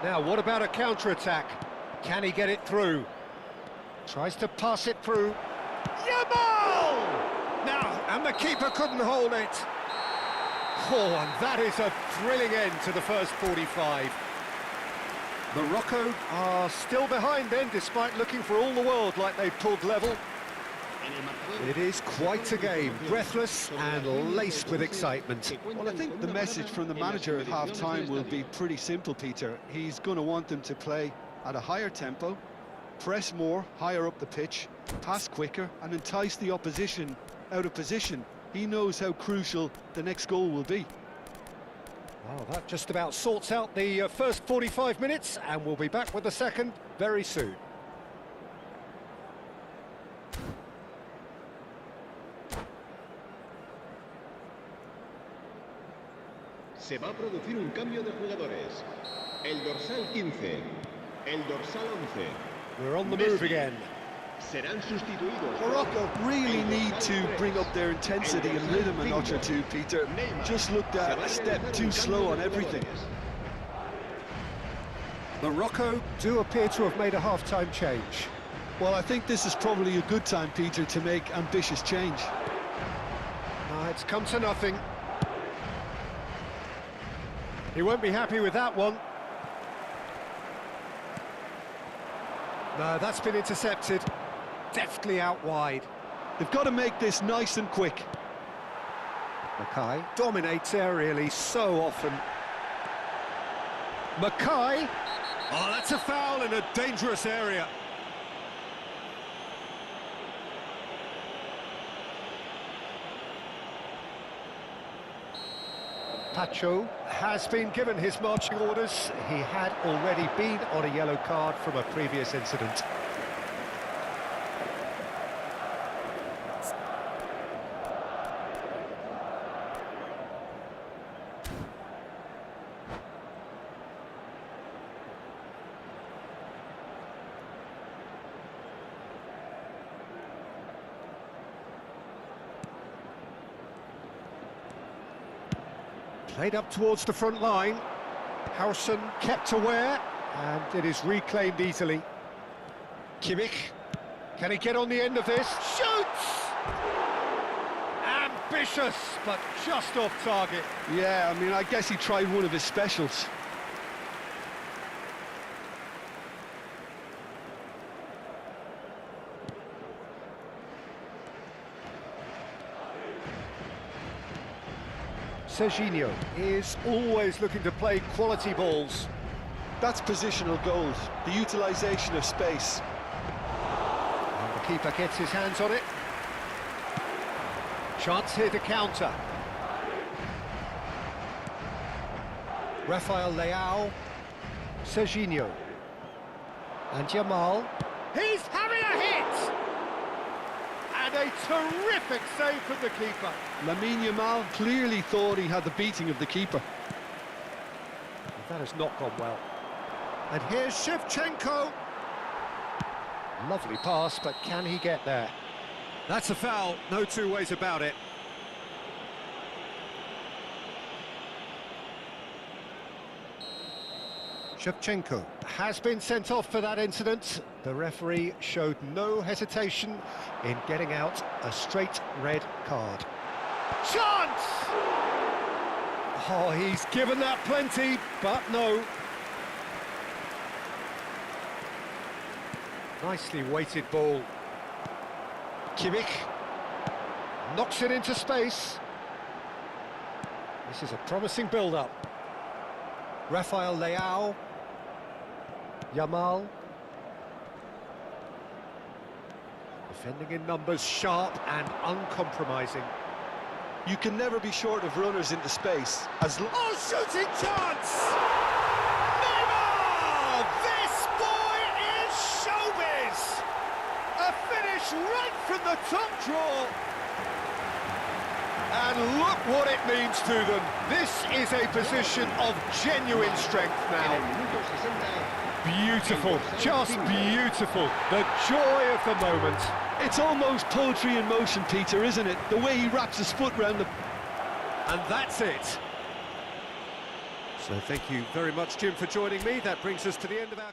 Now, what about a counter-attack? Can he get it through? Tries to pass it through. Yamal! Now, and the keeper couldn't hold it. Oh, and that is a thrilling end to the first 45. Morocco are still behind then, despite looking for all the world like they pulled level. It is quite a game, breathless and laced with excitement. Well, I think the message from the manager at half-time will be pretty simple, Peter. He's going to want them to play at a higher tempo, press more, higher up the pitch, pass quicker, and entice the opposition out of position. He knows how crucial the next goal will be. Well, that just about sorts out the first 45 minutes, and we'll be back with the second very soon. Se va a producir un cambio de jugadores. El dorsal 15, el dorsal 11. We're on the move again. Serán sustituidos. Morocco really need to bring up their intensity and rhythm a notch or two, Peter. Just looked at a step too slow on everything. Morocco do appear to have made a half-time change. Well, I think this is probably a good time, Peter, to make ambitious change. It's come to nothing. He won't be happy with that one. No, that's been intercepted. Deftly out wide. They've got to make this nice and quick. Mackay dominates aerially so often. Mackay. Oh, that's a foul in a dangerous area. Pacho has been given his marching orders. He had already been on a yellow card from a previous incident. Played up towards the front line. Howson kept aware, and it is reclaimed easily. Kimmich, can he get on the end of this? Shoots! ambitious, but just off target. Yeah, I mean, I guess he tried one of his specials. Serginho is always looking to play quality balls. That's positional gold, the utilisation of space. And the keeper gets his hands on it. Chance here to counter. Rafael Leao. Serginho. And Jamal. He's having a hit! And a terrific save from the keeper. Lamine Yamal clearly thought he had the beating of the keeper. That has not gone well. And here's Shevchenko. Lovely pass, but can he get there? That's a foul, no two ways about it. Shevchenko has been sent off for that incident. The referee showed no hesitation in getting out a straight red card. Chance! Oh, he's given that plenty, but no. Nicely weighted ball. Kimmich knocks it into space. This is a promising build-up. Rafael Leao. Yamal. Defending in numbers, sharp and uncompromising. You can never be short of runners into space. Oh, shooting chance! Neymar! This boy is showbiz! A finish right from the top draw. And look what it means to them. This is a position of genuine strength now. Beautiful, just beautiful. The joy of the moment. It's almost poetry in motion, Peter, isn't it? The way he wraps his foot round the... And that's it. So thank you very much, Jim, for joining me. That brings us to the end of our...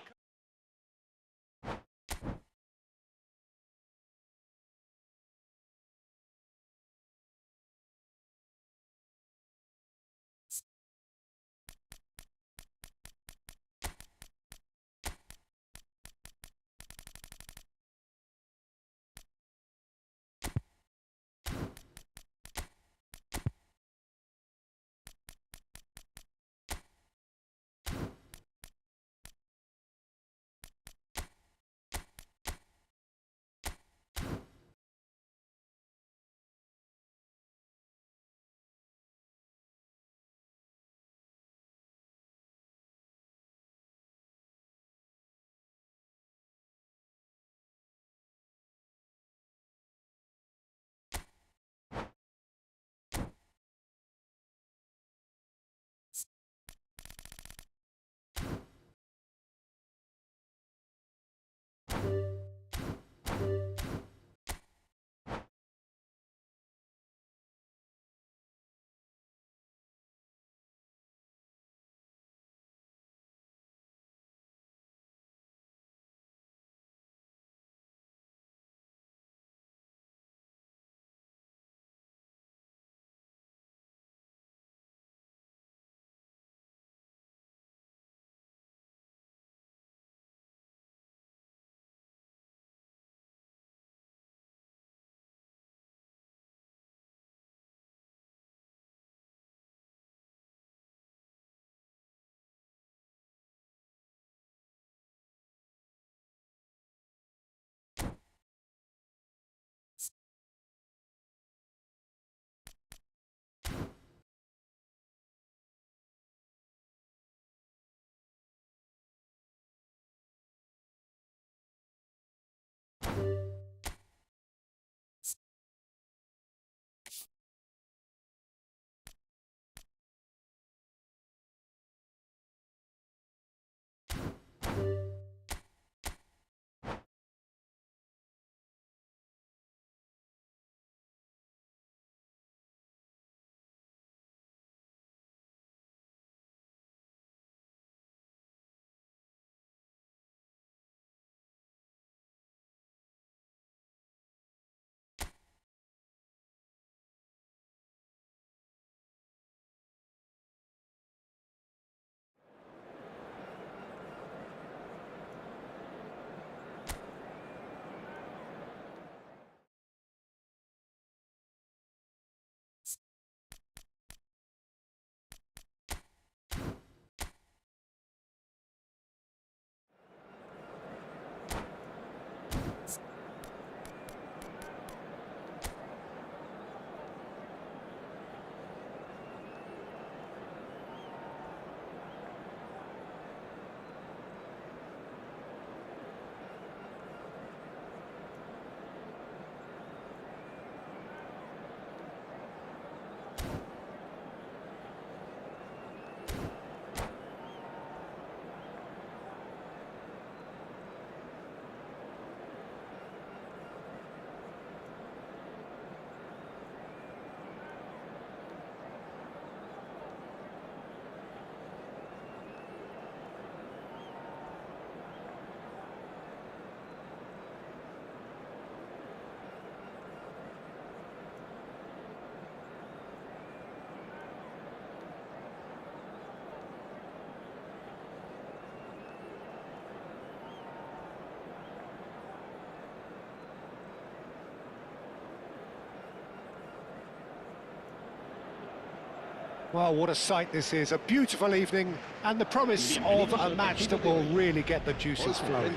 Well, what a sight this is. A beautiful evening and the promise of a match that will really get the juices flowing.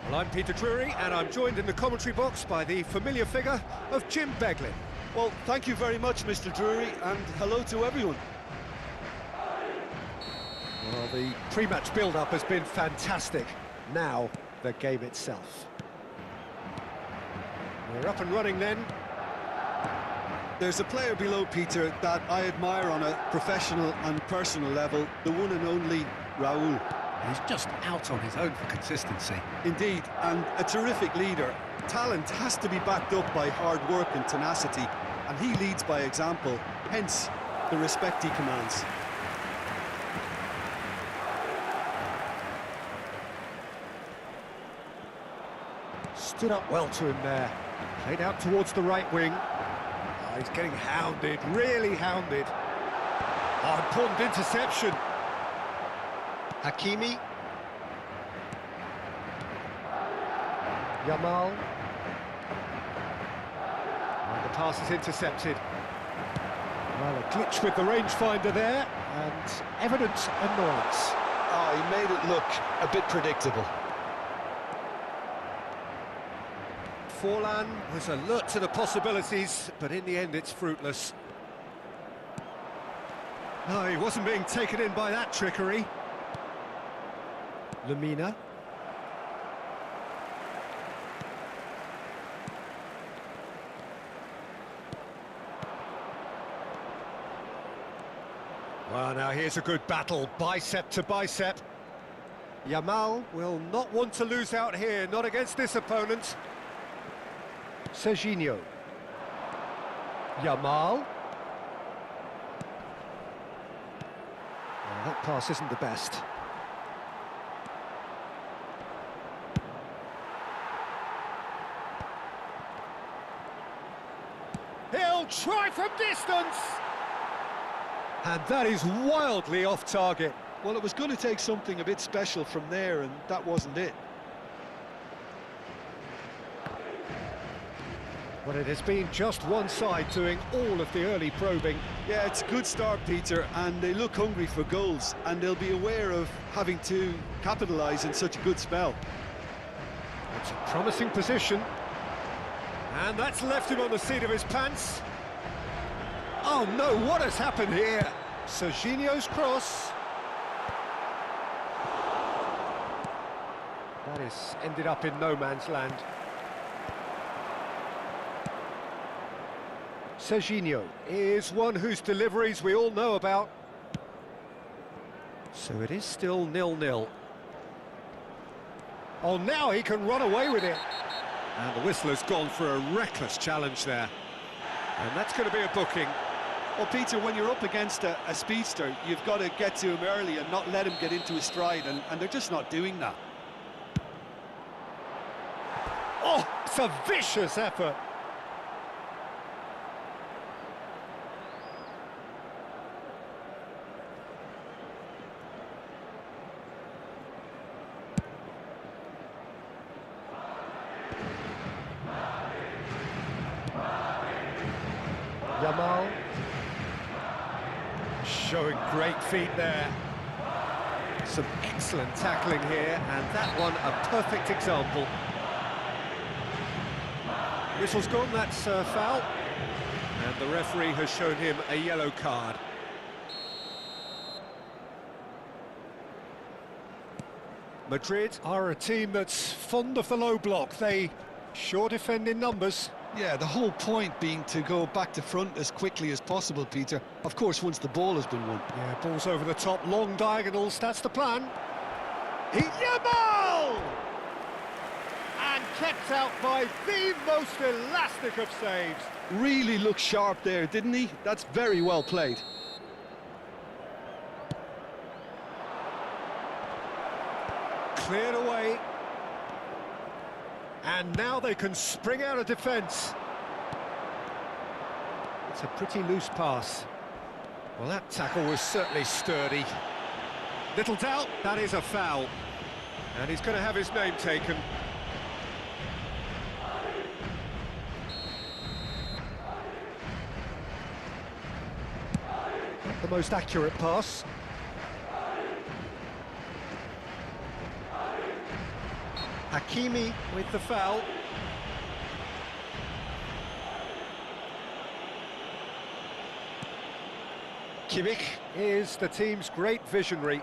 Well, I'm Peter Drury, and I'm joined in the commentary box by the familiar figure of Jim Beglin. Well, thank you very much, Mr. Drury, and hello to everyone. Well, the pre-match build-up has been fantastic. Now, the game itself. We're up and running then. There's a player below, Peter, that I admire on a professional and personal level, the one and only Raul. He's just out on his own for consistency. Indeed, and a terrific leader. Talent has to be backed up by hard work and tenacity, and he leads by example, hence the respect he commands. Stood up well to him there. Played out towards the right wing. Oh, he's getting hounded, really hounded. Oh, important interception. Hakimi. Yamal. And the pass is intercepted. Well, a glitch with the rangefinder there, and evident annoyance. Oh, he made it look a bit predictable. Forlan was alert to the possibilities, but in the end it's fruitless. No, he wasn't being taken in by that trickery. Lamina. Well, now here's a good battle, bicep to bicep. Yamal will not want to lose out here, not against this opponent. Serginho. Yamal. Well, that pass isn't the best. He'll try from distance! And that is wildly off target. Well, it was going to take something a bit special from there, and that wasn't it. Well, it has been just one side doing all of the early probing. Yeah, it's a good start, Peter, and they look hungry for goals, and they'll be aware of having to capitalise in such a good spell. It's a promising position. And that's left him on the seat of his pants. Oh no, what has happened here? Serginho's cross. That has ended up in no man's land. Serginho is one whose deliveries we all know about. So it is still 0-0. Oh, now he can run away with it. And the whistle has gone for a reckless challenge there. And that's going to be a booking. Well, Peter, when you're up against a speedster, you've got to get to him early and not let him get into his stride, and they're just not doing that. Oh, it's a vicious effort. Yamal. Showing great feet there. Some excellent tackling here, and that one a perfect example. Whistle's gone, that's a foul. And the referee has shown him a yellow card. Madrid are a team that's fond of the low block. They sure defend in numbers. Yeah, the whole point being to go back to front as quickly as possible, Peter. Of course, once the ball has been won. Yeah, ball's over the top, long diagonals, that's the plan. Yamal! And kept out by the most elastic of saves. Really looked sharp there, didn't he? That's very well played. Cleared away. And now they can spring out of defence. It's a pretty loose pass. Well, that tackle was certainly sturdy. Little doubt, that is a foul. And he's going to have his name taken. the most accurate pass. Hakimi with the foul. Kimmich is the team's great visionary.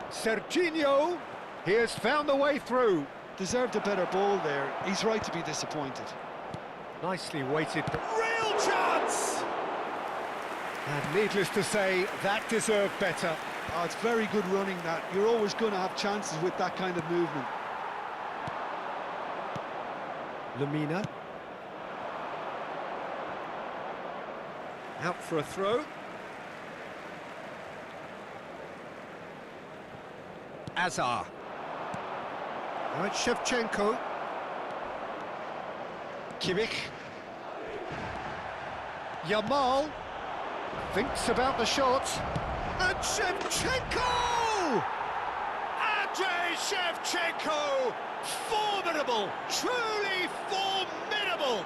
Serginho, he has found the way through. Deserved a better ball there. He's right to be disappointed. Nicely weighted. Real chance! And needless to say, that deserved better. Oh, it's very good running, that. You're always going to have chances with that kind of movement. Lamina. Out for a throw. Azar. Right, Shevchenko. Kimmich. Yamal. Thinks about the shot. And Shevchenko! Andrei Shevchenko! Formidable! Truly formidable!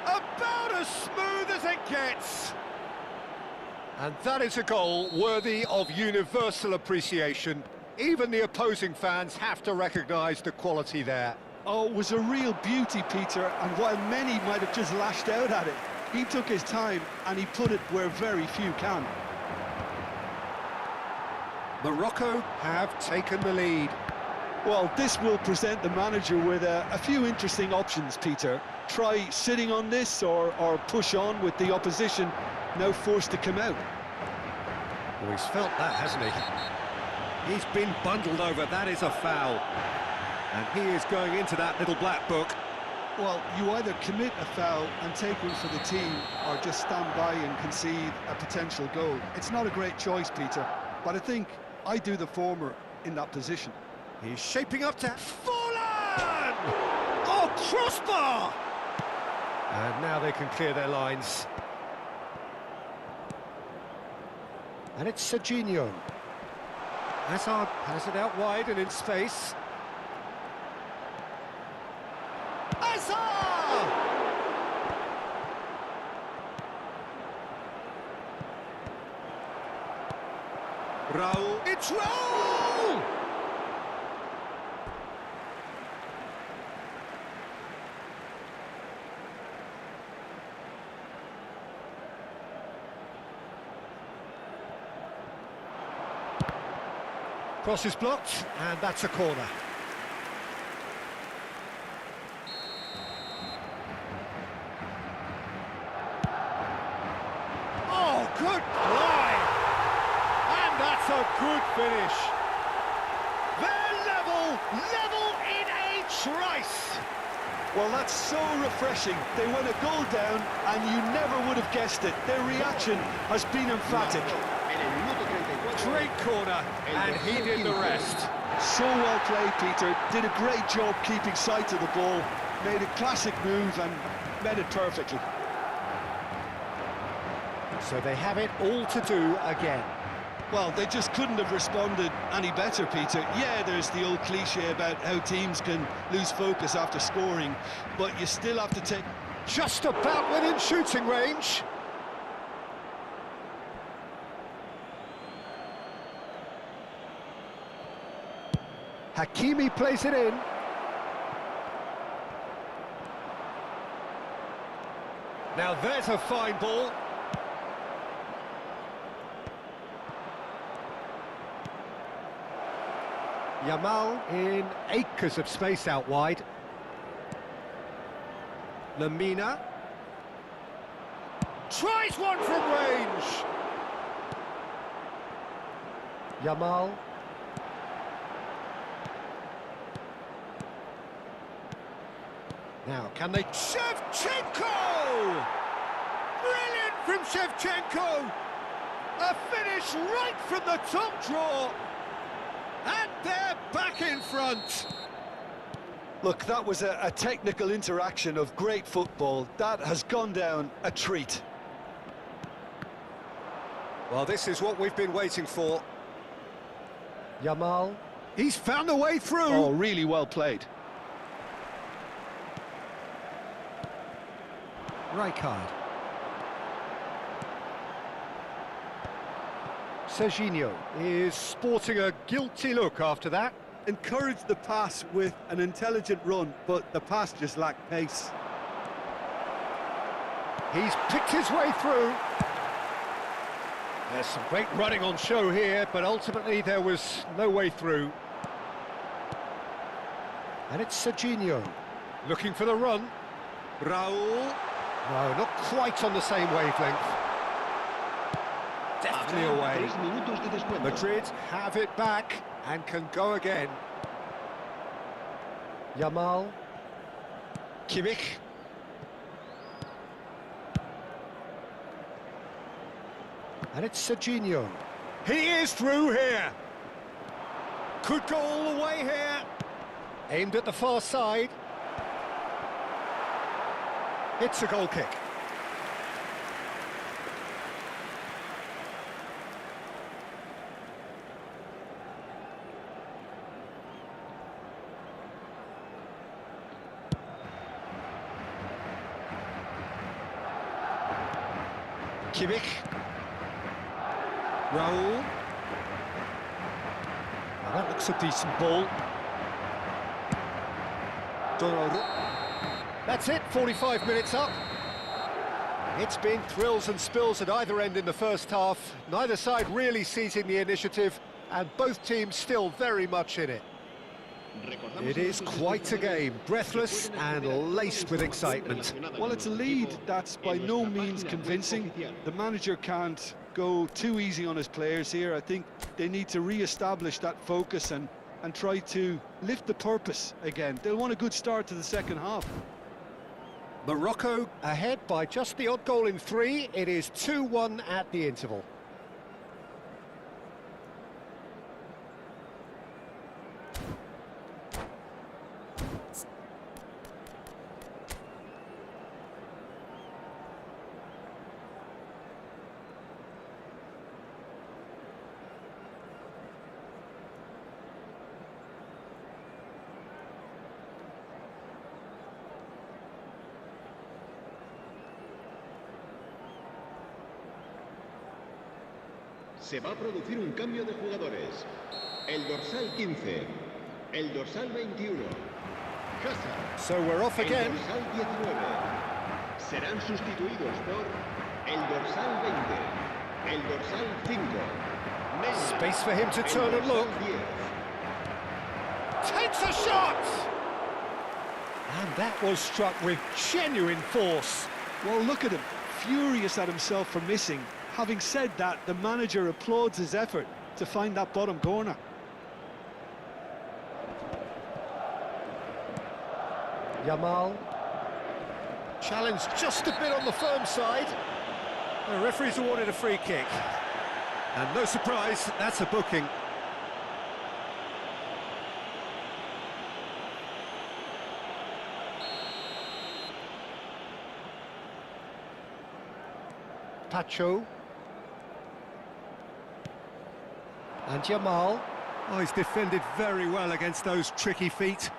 About as smooth as it gets! And that is a goal worthy of universal appreciation. Even the opposing fans have to recognise the quality there. Oh, it was a real beauty, Peter, and while many might have just lashed out at it, he took his time and he put it where very few can. Morocco have taken the lead. Well, this will present the manager with a few interesting options, Peter. Try sitting on this or push on with the opposition now forced to come out. Well, he's felt that, hasn't he? He's been bundled over. That is a foul. And he is going into that little black book. Well, you either commit a foul and take one for the team or just stand by and concede a potential goal. It's not a great choice, Peter, but I think I do the former in that position. He's shaping up to Fallen! Oh, crossbar! And now they can clear their lines. And it's Serginho. Hazard has it out wide and in space. Hazard! Raul. It's Raul! Cross is blocked, and that's a corner. Oh, good play! And that's a good finish. They're level in a trice. Well, that's so refreshing. They went a goal down, and you never would have guessed it. Their reaction has been emphatic. Great corner, and he did the rest. So well played, Peter. Did a great job keeping sight of the ball. Made a classic move and met it perfectly. So they have it all to do again. Well, they just couldn't have responded any better, Peter. Yeah, there's the old cliche about how teams can lose focus after scoring, but you still have to take... Just about within shooting range. Hakimi plays it in. Now there's a fine ball. Yamal in acres of space out wide. Lamina. Tries one from range. Yamal. Now, can they... Shevchenko! Brilliant from Shevchenko! A finish right from the top draw! And they're back in front! Look, that was a technical interaction of great football. That has gone down a treat. Well, this is what we've been waiting for. Yamal. He's found a way through! Oh, really well played. Rijkaard. Serginho is sporting a guilty look after that. Encouraged the pass with an intelligent run, but the pass just lacked pace. He's picked his way through. There's some great running on show here, but ultimately there was no way through. And it's Serginho looking for the run. Raul. No, not quite on the same wavelength. Definitely away. Madrid have it back and can go again. Yamal. Kimmich. And it's Serginho. He is through here. Could go all the way here. Aimed at the far side. It's a goal kick. Kimmich. Raul. Now that looks a decent ball. That's it, 45 minutes up. It's been thrills and spills at either end in the first half. Neither side really seizing the initiative, and both teams still very much in it. It is quite a game, breathless and laced with excitement. Well, it's a lead that's by no means convincing. The manager can't go too easy on his players here. I think they need to re-establish that focus and try to lift the purpose again. They'll want a good start to the second half. Morocco ahead by just the odd goal in 3. It is 2-1 at the interval. Se va a producir un cambio de jugadores. El dorsal 15, el dorsal 21, Hazard. So we're off again. El dorsal 19. Serán sustituidos por el dorsal 20, el dorsal 5. Neymar, Space for him to turn and look. 10. Takes a shot! And that was struck with genuine force. Well, look at him, furious at himself for missing. Having said that, the manager applauds his effort to find that bottom corner. Yamal. Challenge just a bit on the firm side. The referee's awarded a free kick. And no surprise, that's a booking. Pacho. And Yamal. Oh, he's defended very well against those tricky feet.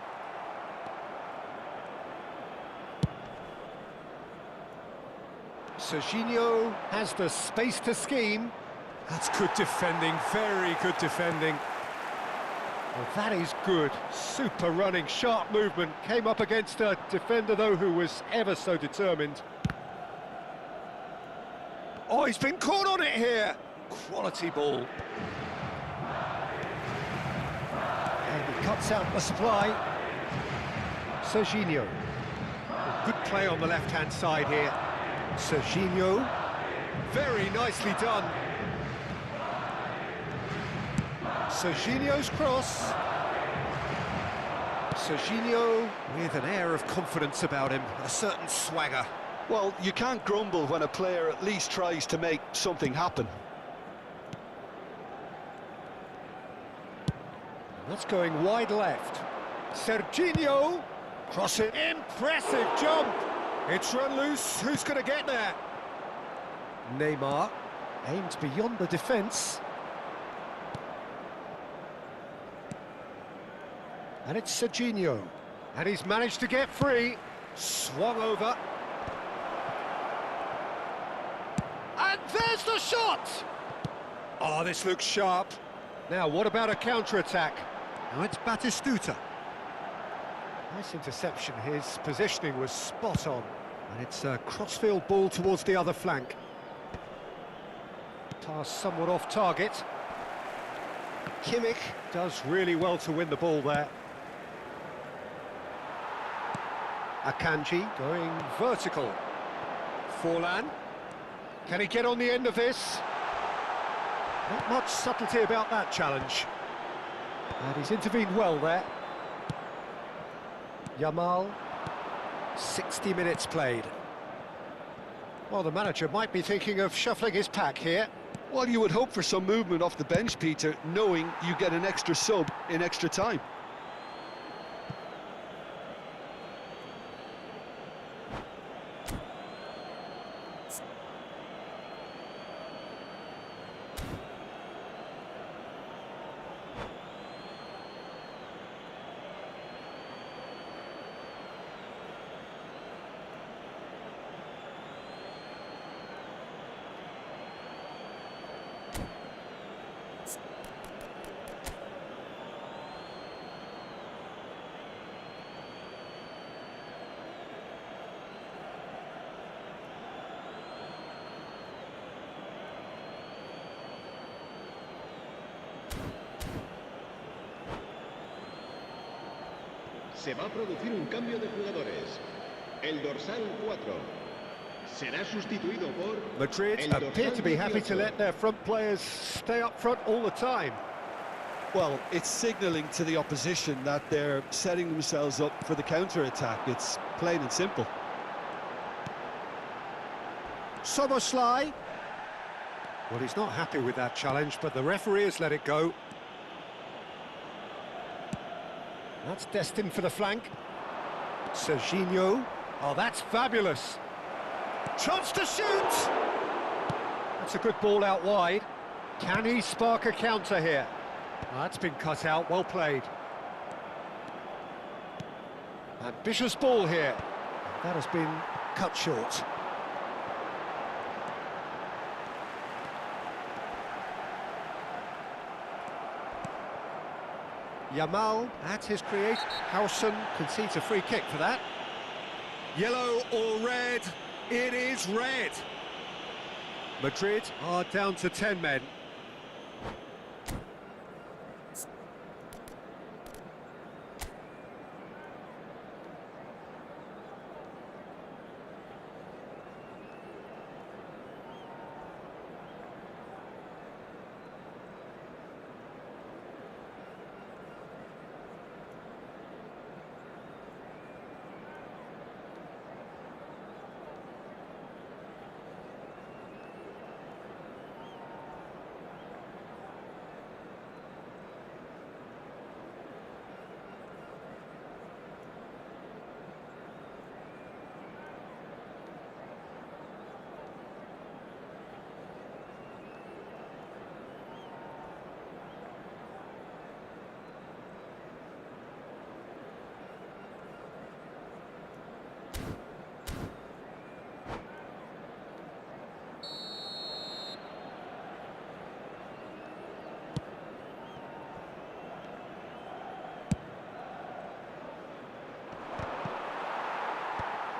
Serginho has the space to scheme. That's good defending, very good defending. Well, that is good. Super running, sharp movement. Came up against a defender, though, who was ever so determined. Oh, he's been caught on it here. Quality ball. And he cuts out the supply. Serginho. Good play on the left-hand side here. Serginho. Very nicely done. Serginho's cross. Serginho with an air of confidence about him, a certain swagger. Well, you can't grumble when a player at least tries to make something happen. That's going wide left. Serginho, cross it, impressive jump. It's run loose, who's going to get there? Neymar, aimed beyond the defence. And it's Serginho. And he's managed to get free. Swung over. And there's the shot! Oh, this looks sharp. Now, what about a counter-attack? Now it's Batistuta. Nice interception. His positioning was spot on. And it's a crossfield ball towards the other flank. Pass somewhat off target. Kimmich does really well to win the ball there. Akanji going vertical. Forlan. Can he get on the end of this? Not much subtlety about that challenge. And he's intervened well there. Yamal. 60 minutes played. Well, the manager might be thinking of shuffling his pack here. Well, you would hope for some movement off the bench, Peter, knowing you get an extra sub in extra time. Se va a producir un cambio de jugadores. El dorsal 4 será sustituido por... Madrid appear to be happy to let their front players stay up front all the time. Well, it's signalling to the opposition that they're setting themselves up for the counter-attack. It's plain and simple. Soboslai. Well, he's not happy with that challenge, but the referee has let it go. That's destined for the flank. Serginho. Oh, that's fabulous. Chance to shoot! That's a good ball out wide. Can he spark a counter here? Oh, that's been cut out, well played. Ambitious ball here. That has been cut short. Yamal at his create. Howson concedes a free kick for that. Yellow or red? It is red. Madrid are down to 10 men.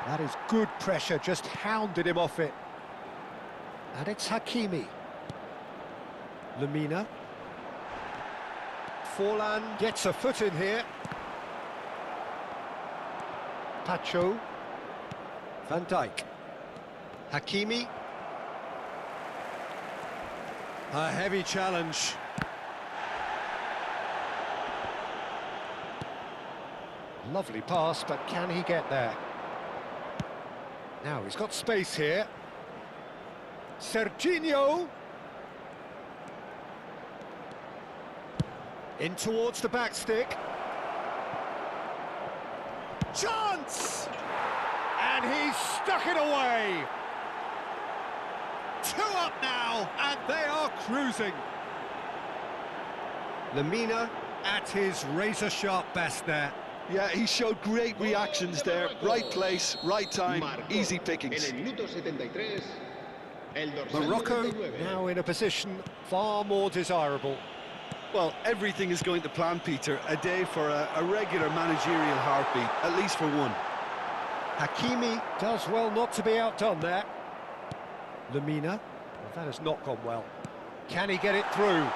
That is good pressure, just hounded him off it. And it's Hakimi. Lemina. Forlan gets a foot in here. Pacho. Van Dijk. Hakimi. A heavy challenge. Lovely pass, but can he get there? Now he's got space here. Serginho. In towards the back stick. Chance! And he's stuck it away. 2 up now, and they are cruising. Lemina at his razor-sharp best there. Yeah, he showed great reactions there. Right place, right time, easy pickings. En el minuto 73, El dorsal Morocco 99. now in a position far more desirable. Well, everything is going to plan, Peter. A day for a regular managerial heartbeat, at least for one. Hakimi does well not to be outdone there. Lamina, well, that has not gone well. Can he get it through?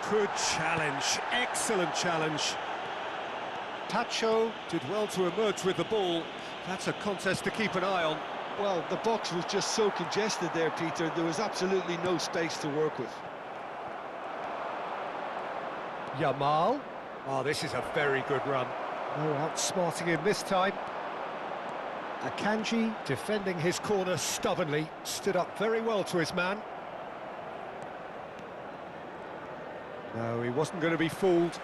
Good challenge, excellent challenge. Pacho did well to emerge with the ball. That's a contest to keep an eye on. Well, the box was just so congested there, Peter. There was absolutely no space to work with. Yamal. Oh, this is a very good run. No outsmarting him this time. Akanji defending his corner stubbornly, stood up very well to his man. No, he wasn't going to be fooled.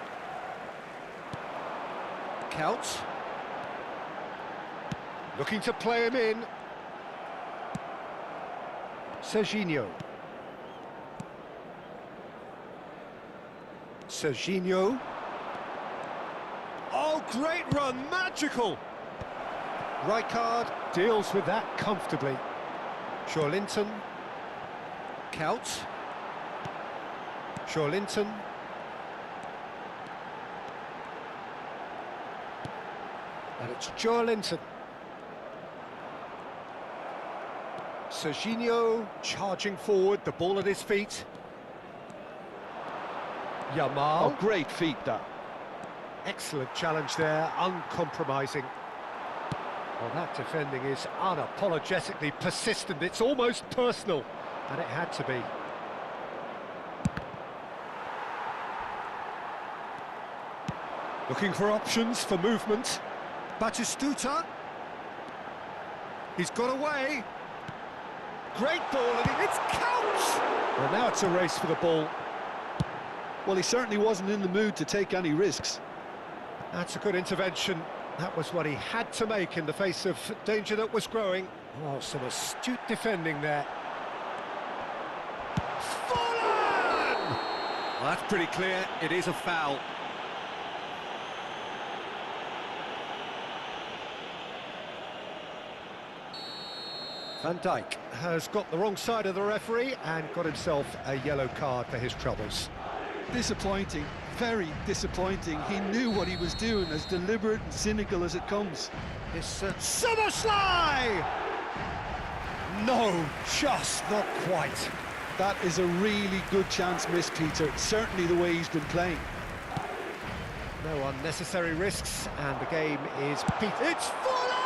Couch. Looking to play him in. Serginho. Serginho. Oh, great run, magical! Rijkaard deals with that comfortably. Joelinton. Couch. Joelinton. And it's Joelinton. Serginho charging forward, the ball at his feet. Yamal. Oh, great feat, that. Excellent challenge there, uncompromising. Well, that defending is unapologetically persistent. It's almost personal, and it had to be. Looking for options for movement. Batistuta. He's got away. Great ball, and it's Couch! Well, now it's a race for the ball. Well, he certainly wasn't in the mood to take any risks. That's a good intervention. That was what he had to make in the face of danger that was growing. Oh, some astute defending there. Fallen! Well, that's pretty clear. It is a foul. Van Dijk has got the wrong side of the referee and got himself a yellow card for his troubles. Disappointing, very disappointing. He knew what he was doing, as deliberate and cynical as it comes. This Summerslide! No, just not quite. That is a really good chance missed, Peter. Certainly the way he's been playing. No unnecessary risks, and the game is beat. It's Fallen!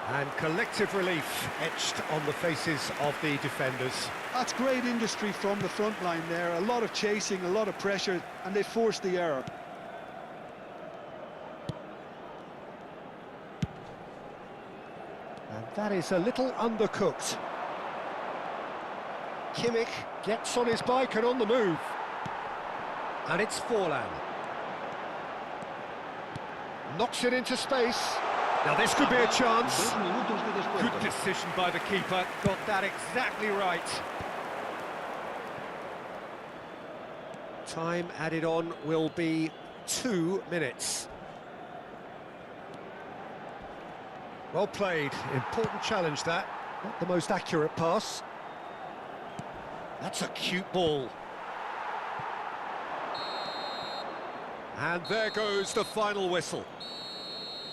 And collective relief etched on the faces of the defenders. That's great industry from the front line there. A lot of chasing, a lot of pressure, and they forced the error. And that is a little undercooked. Kimmich gets on his bike and on the move. And it's Forlan. Knocks it into space. Now this could be a chance. Good decision by the keeper. Got that exactly right. Time added on will be 2 minutes. Well played. Important challenge that. Not the most accurate pass. That's a cute ball. And there goes the final whistle.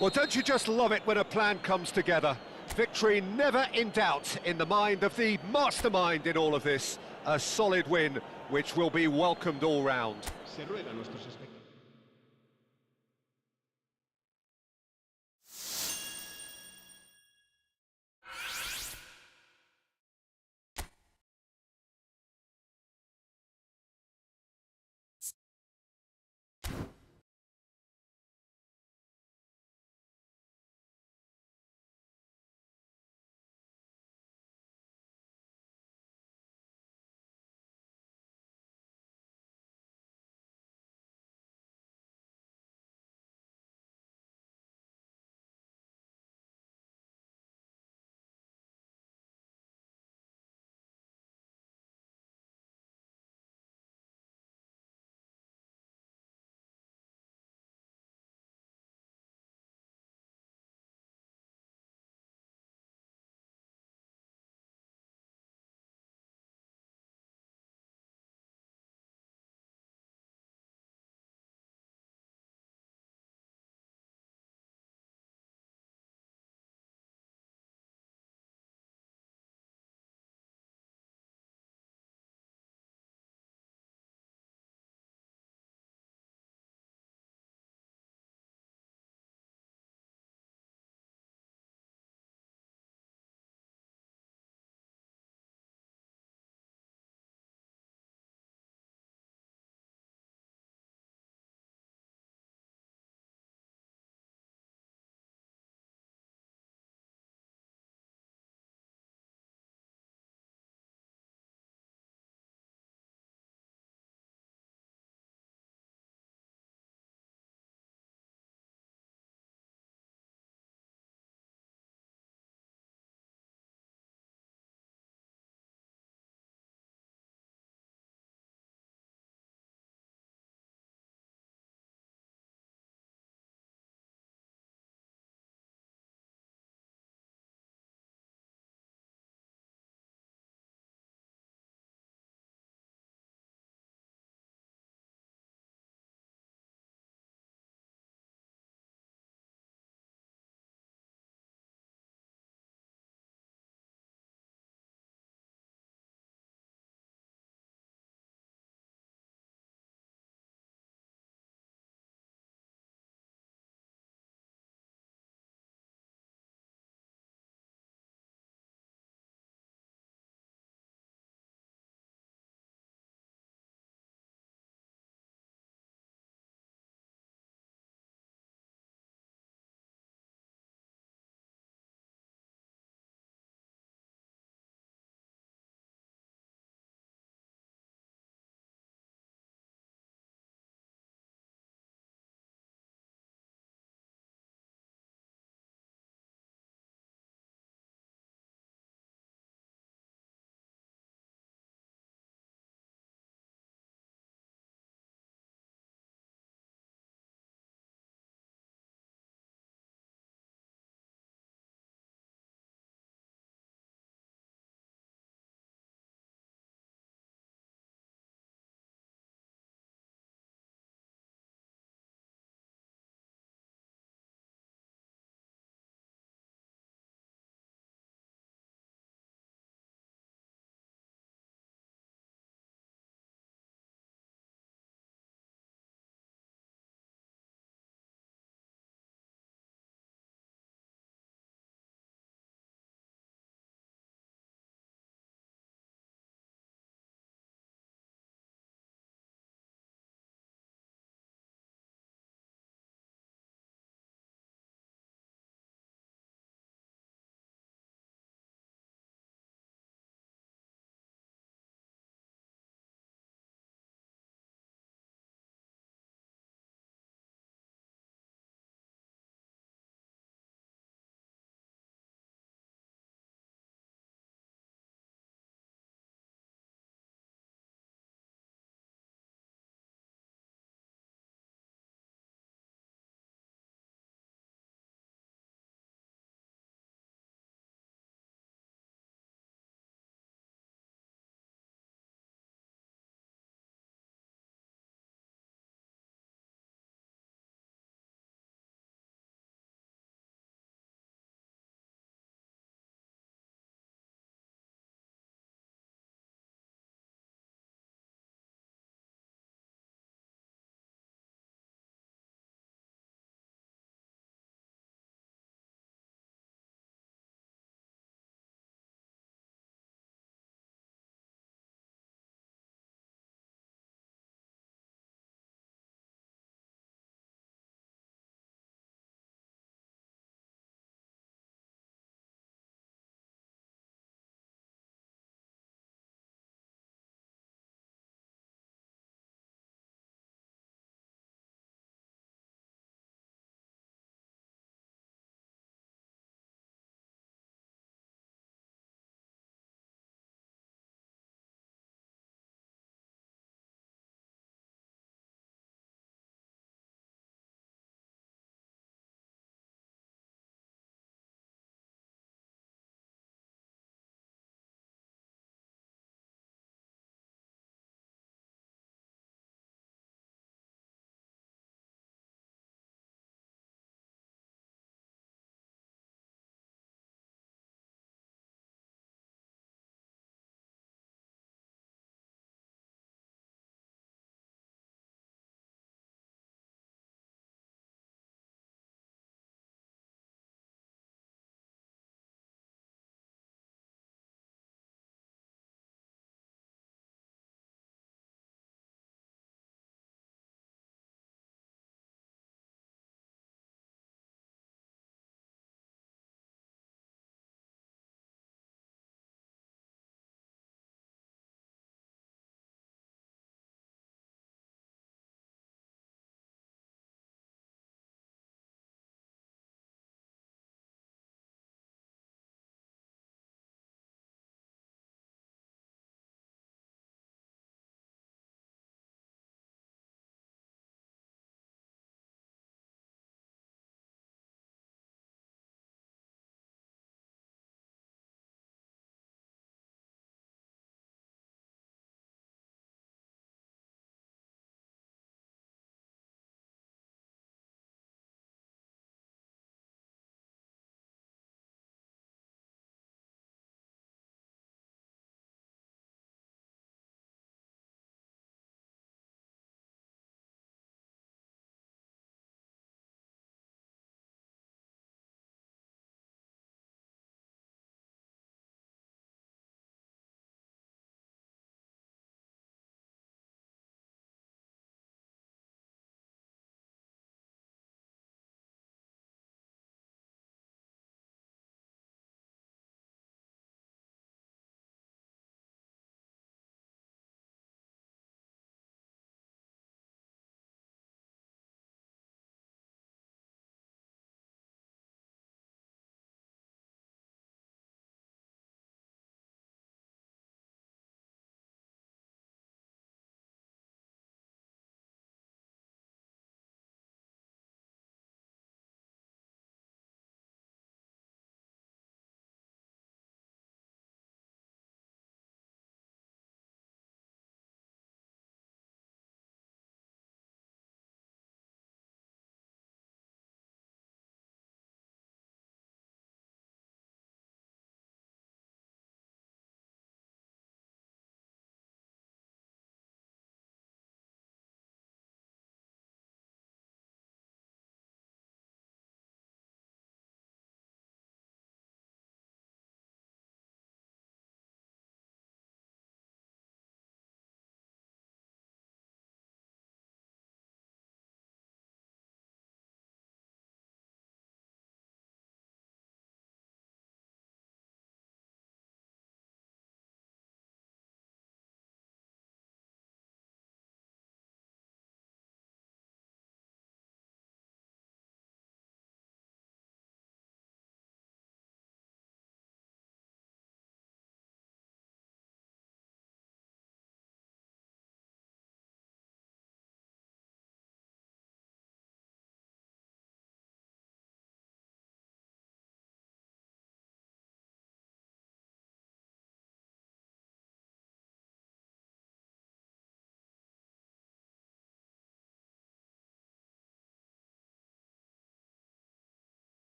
Well, don't you just love it when a plan comes together? Victory never in doubt in the mind of the mastermind in all of this. A solid win, which will be welcomed all round. Se ruega a nuestros espectadores.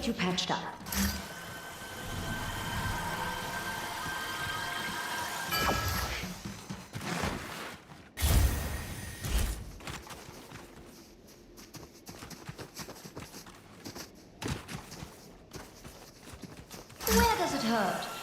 get you patched up. Where does it hurt?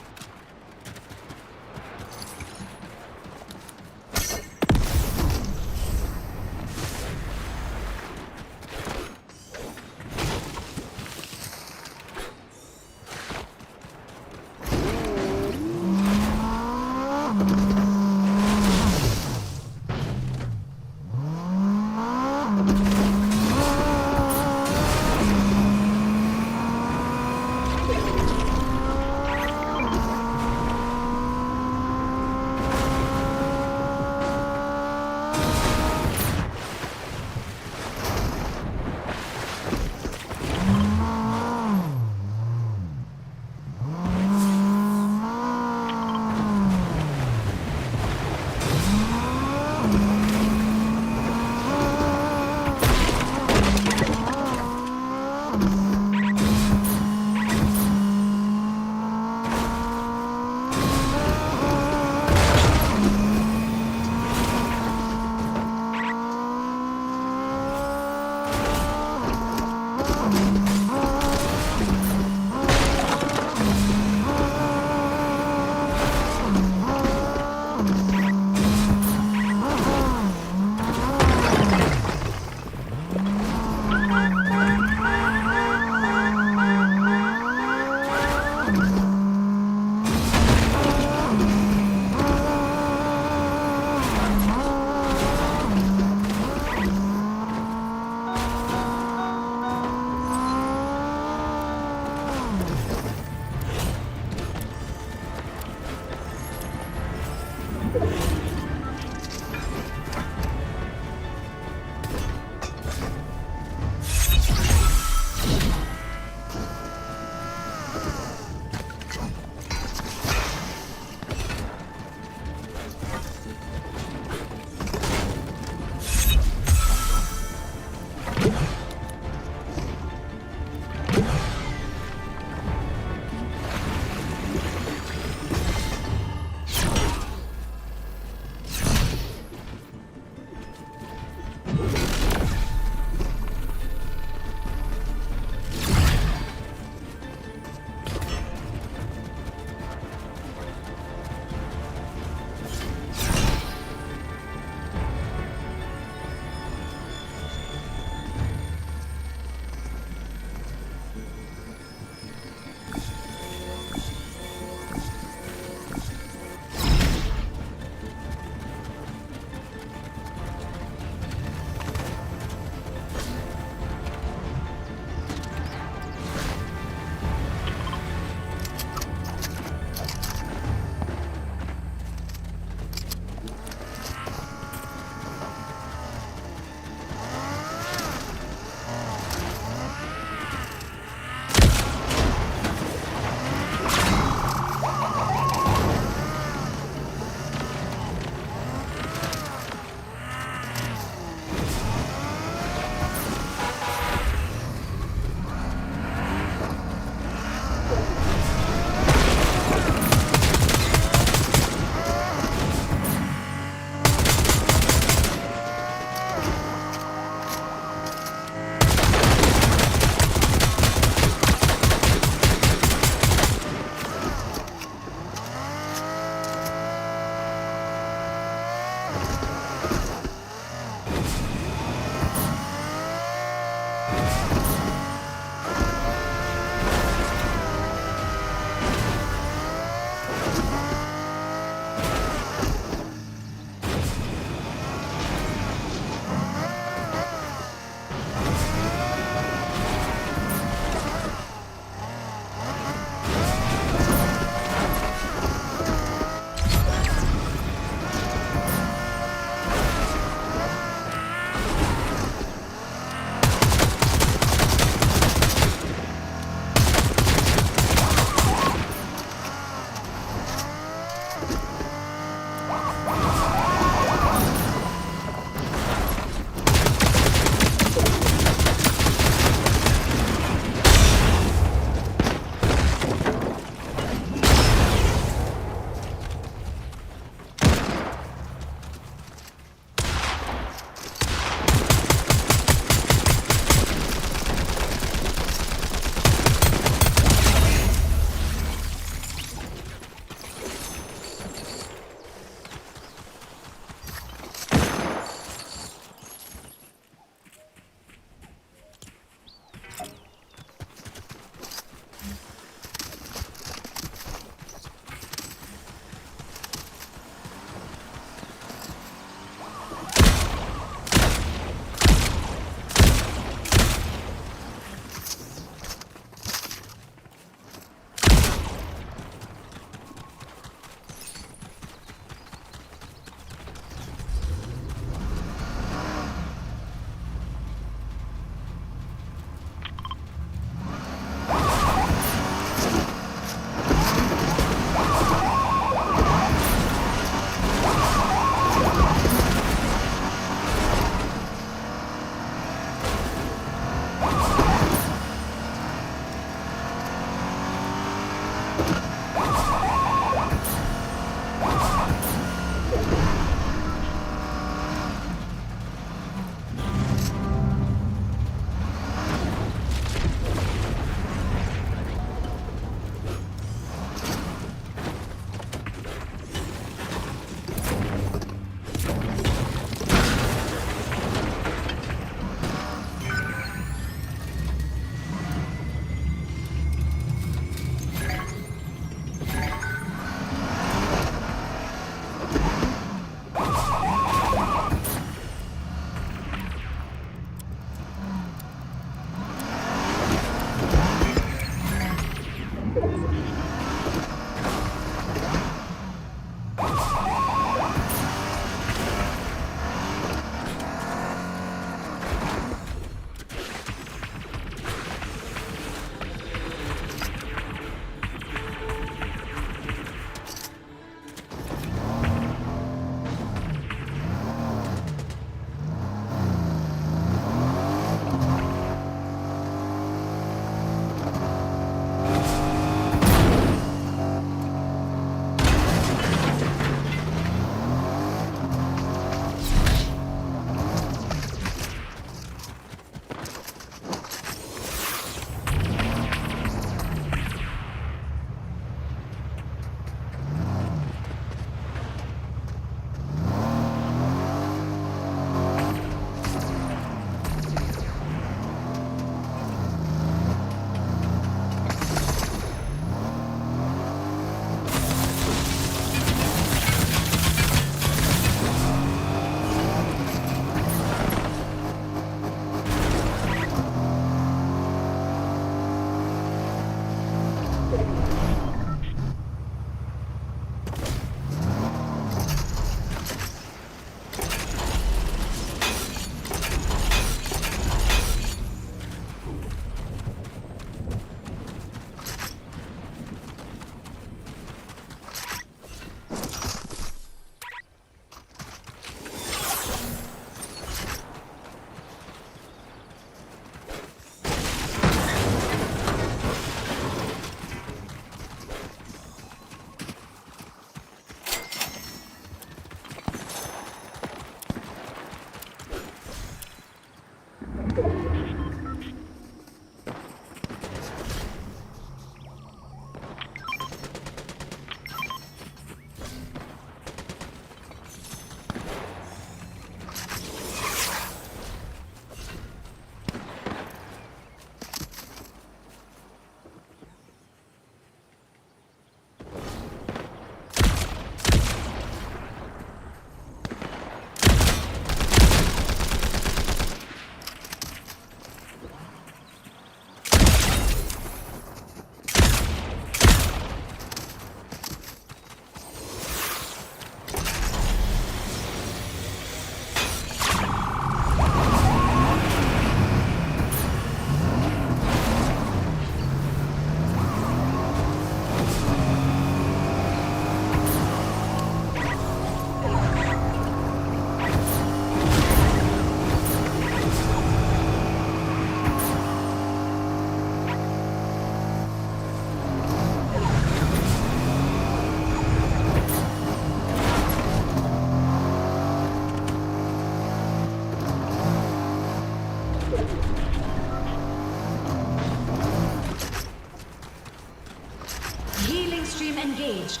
Restream engaged.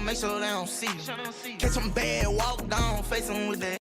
Make sure they don't see you. Catch them bad, walk down, face them with that.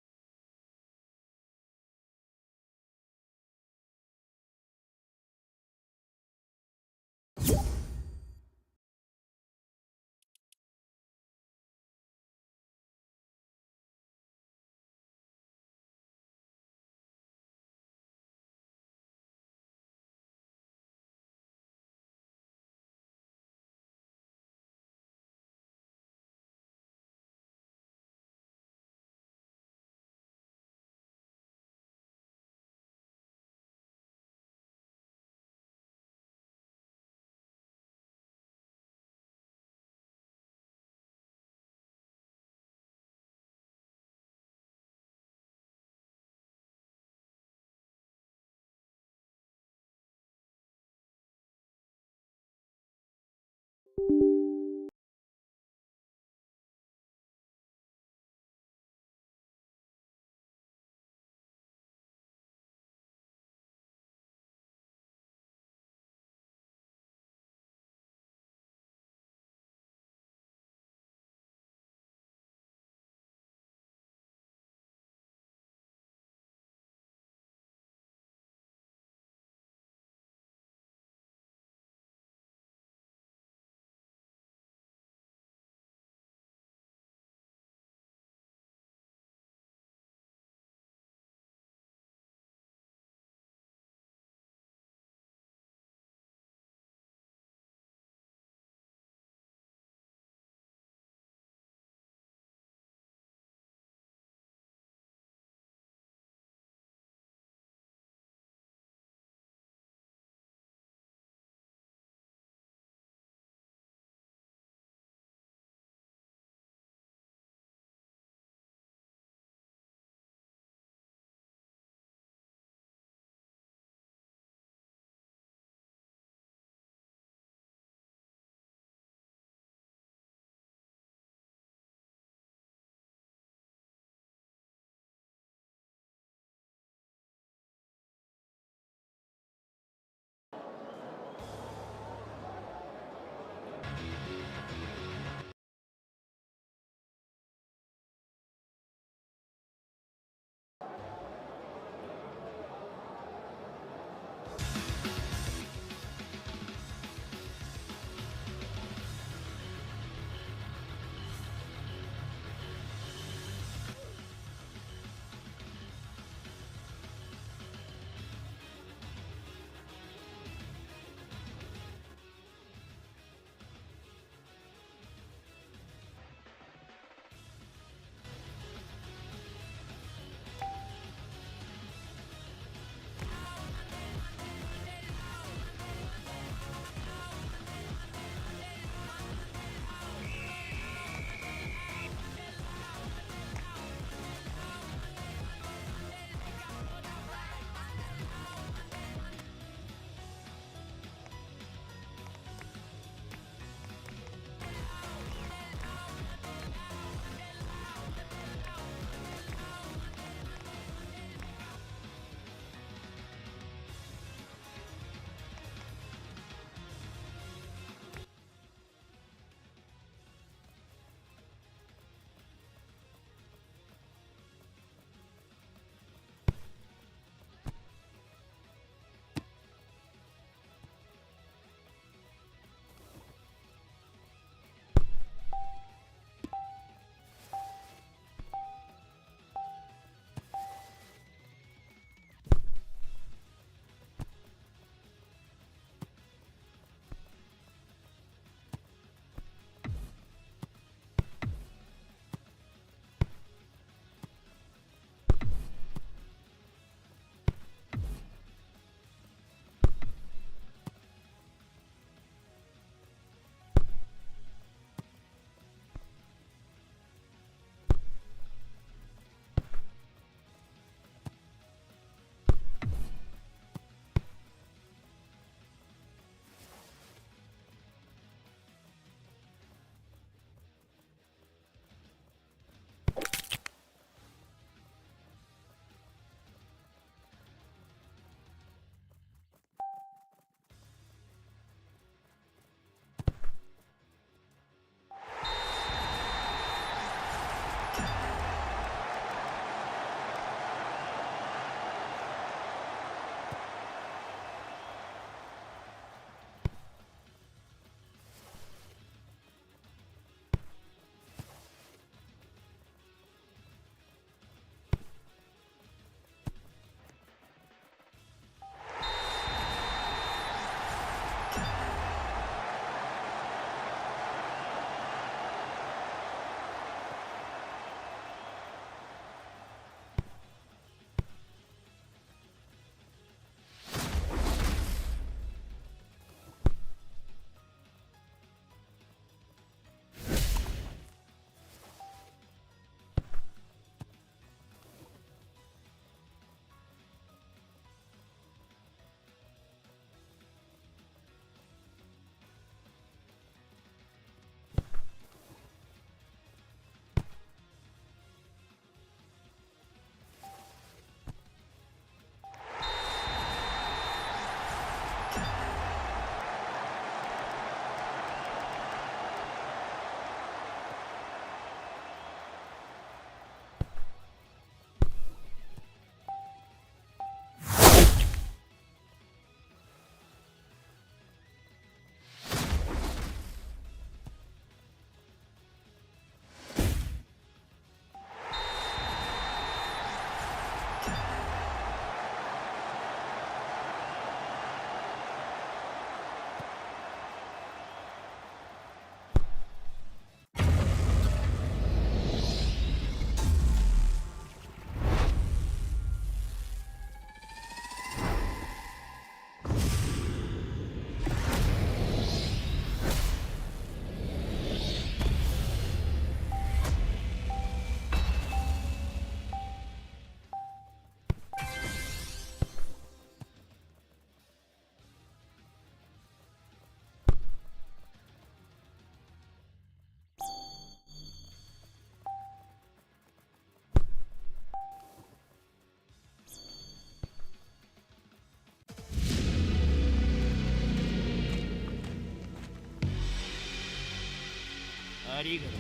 ありがと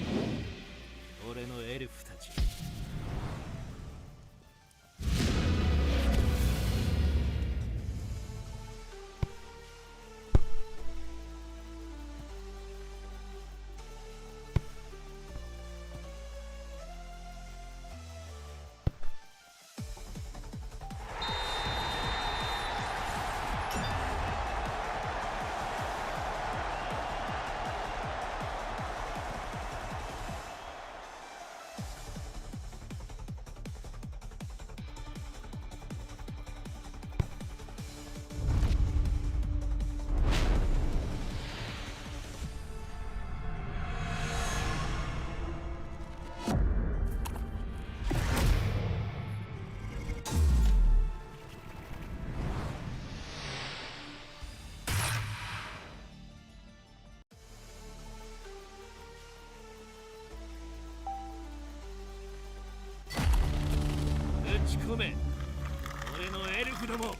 う、俺のエルフたち。打ち込め、俺のエルフども。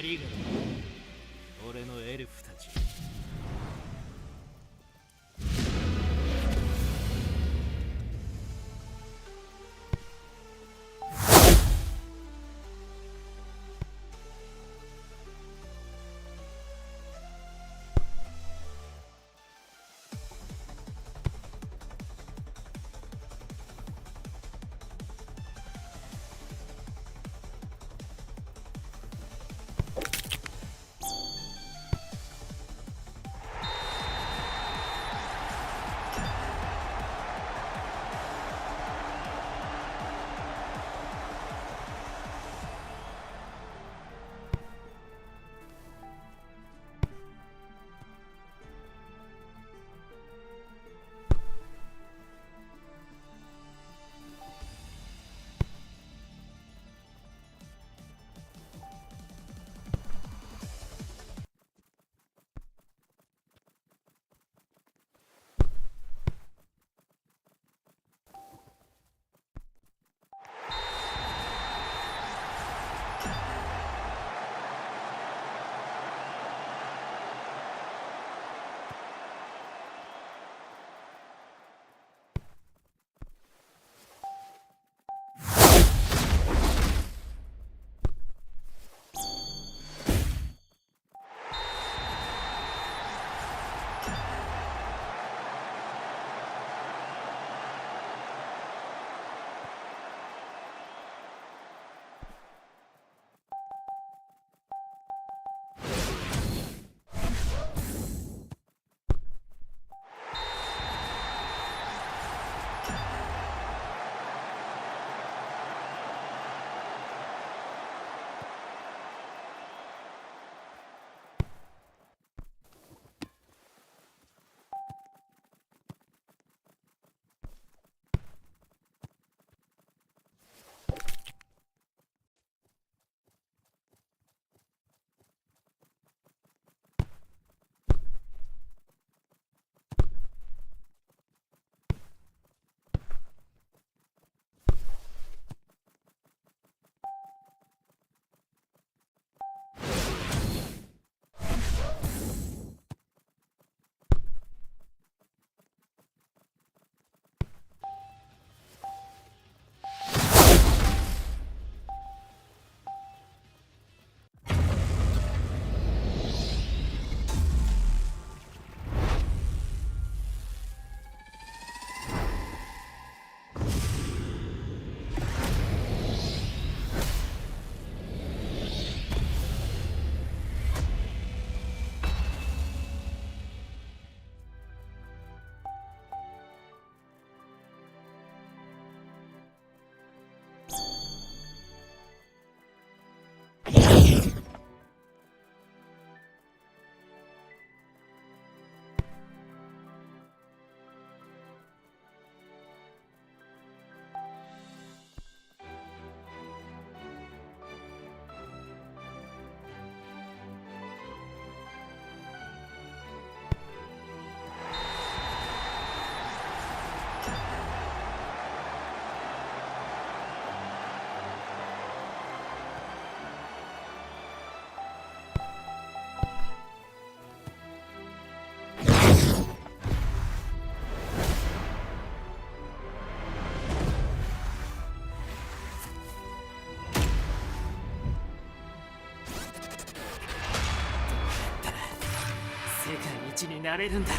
りが俺のエルフたち。世界一になれるんだ。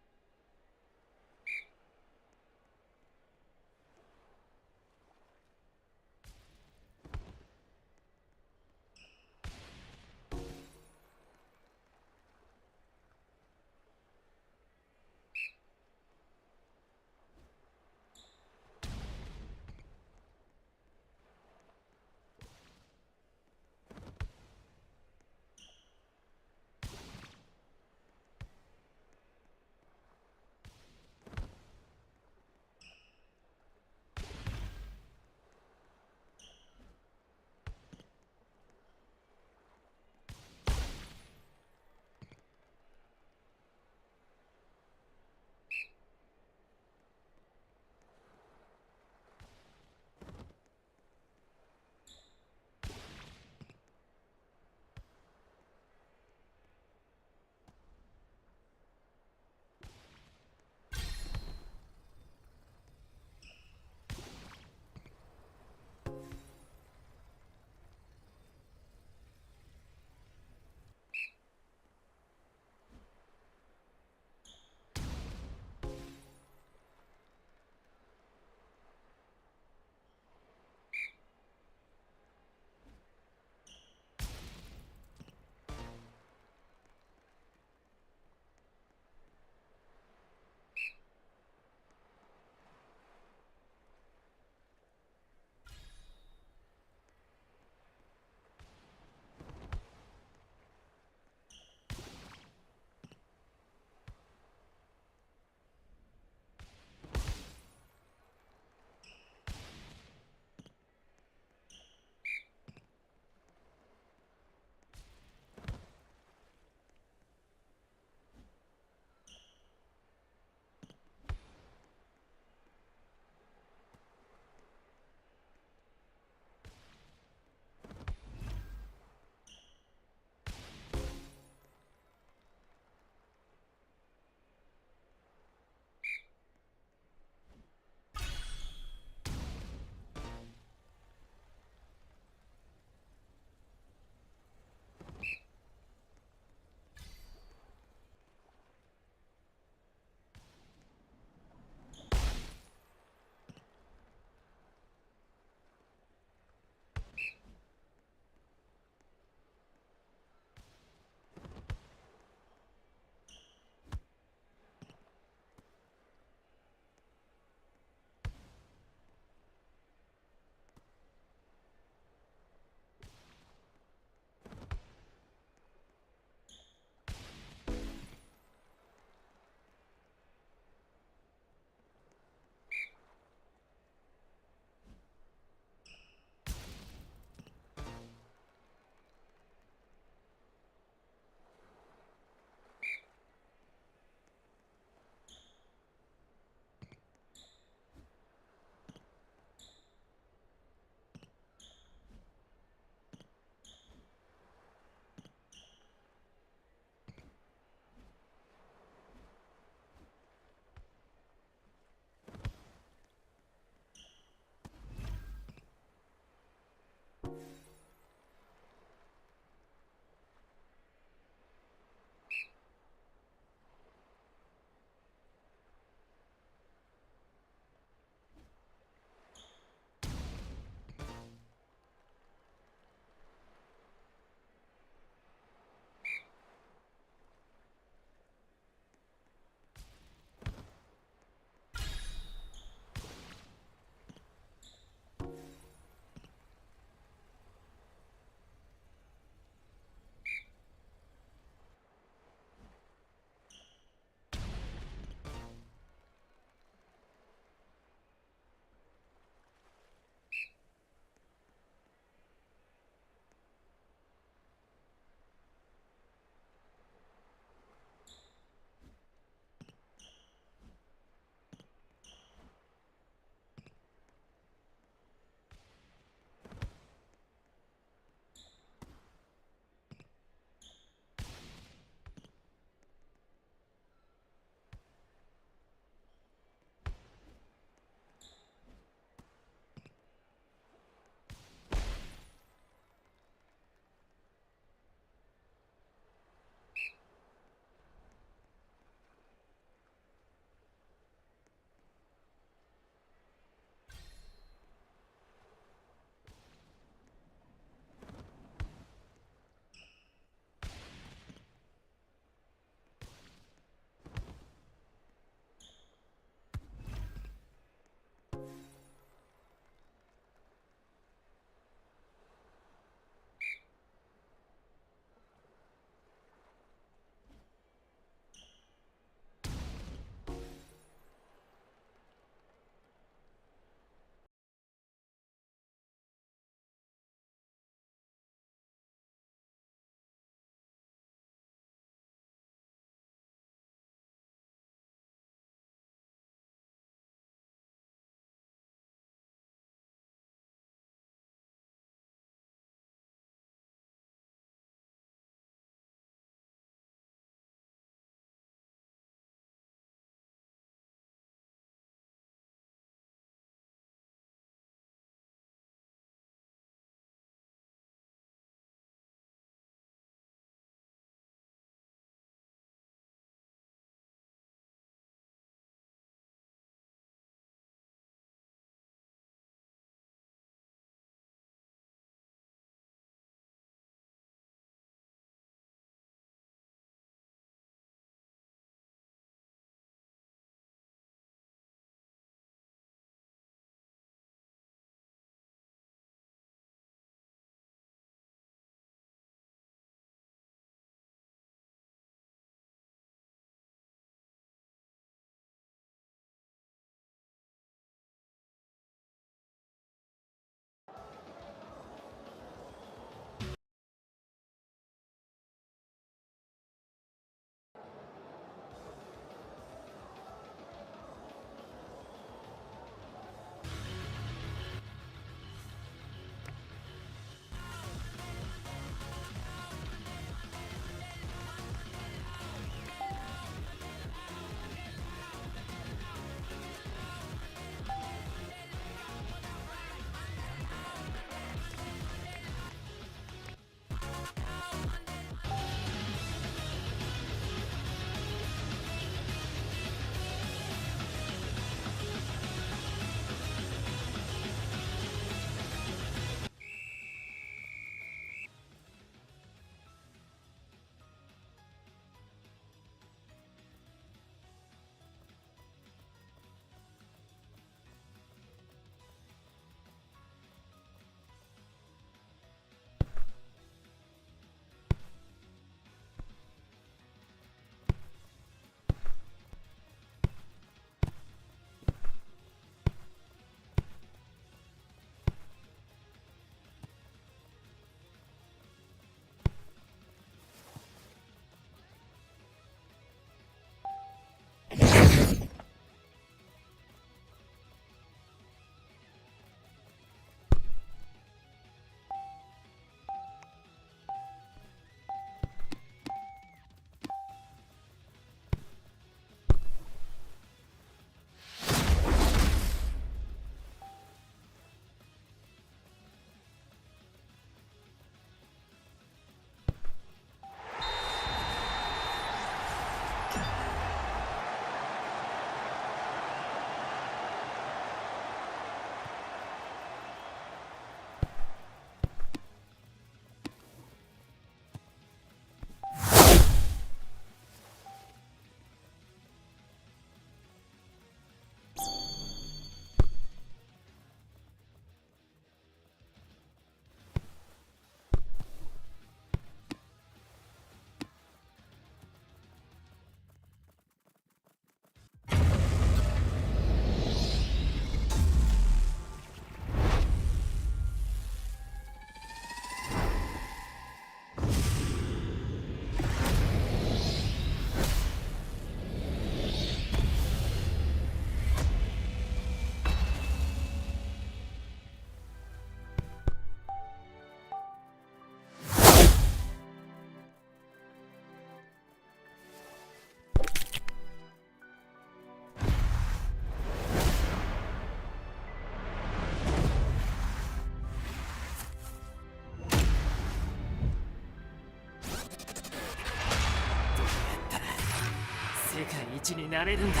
チになれるんだ。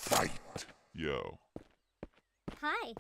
Fight, yo. Hi.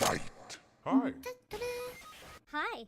Fight. Hi. Hi.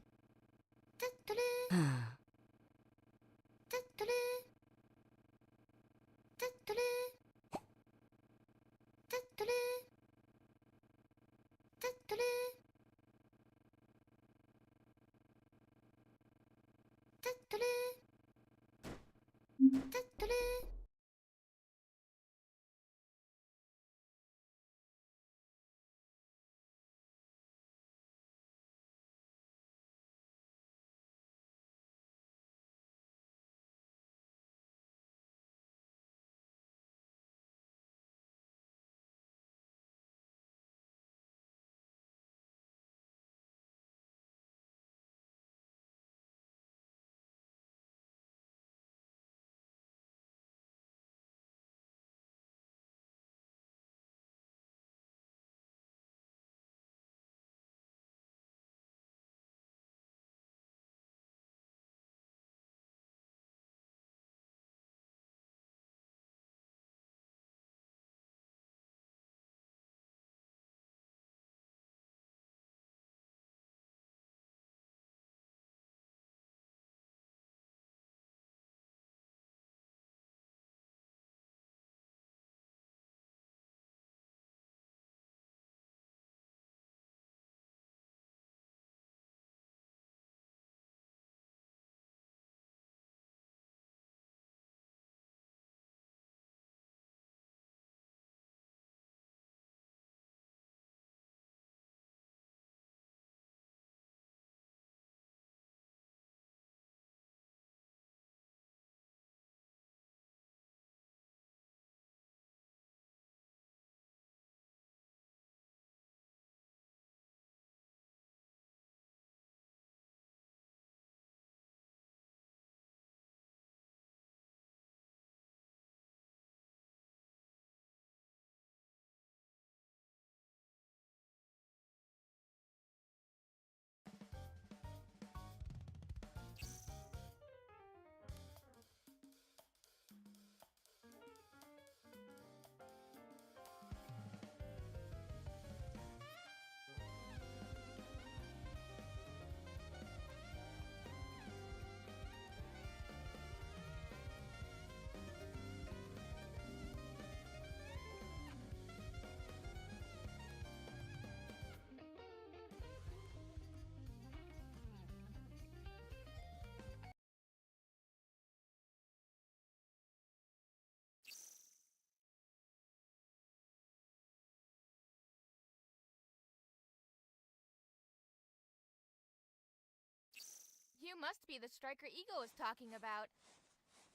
You must be the striker Ego is talking about.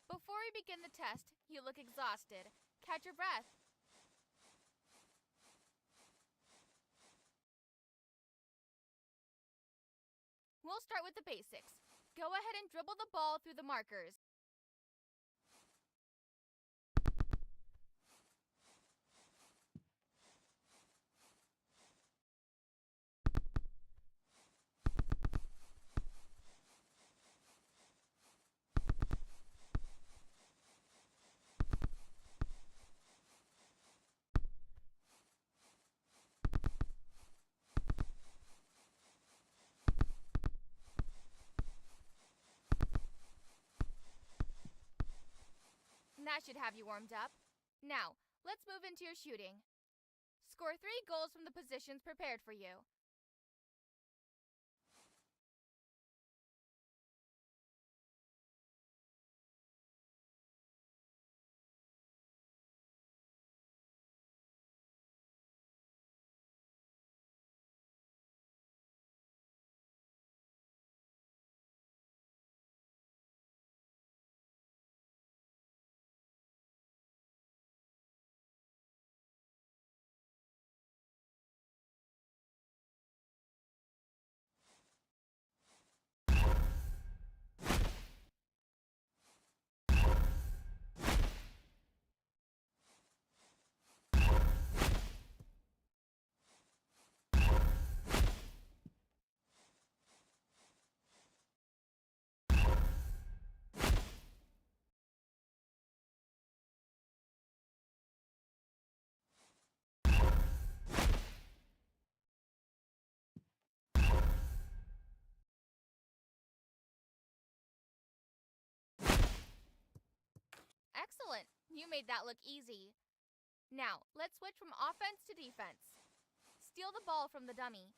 Before we begin the test, you look exhausted. Catch your breath. We'll start with the basics. Go ahead and dribble the ball through the markers. That should have you warmed up. Now, let's move into your shooting. Score 3 goals from the positions prepared for you. Excellent! You made that look easy. Now, let's switch from offense to defense. Steal the ball from the dummy.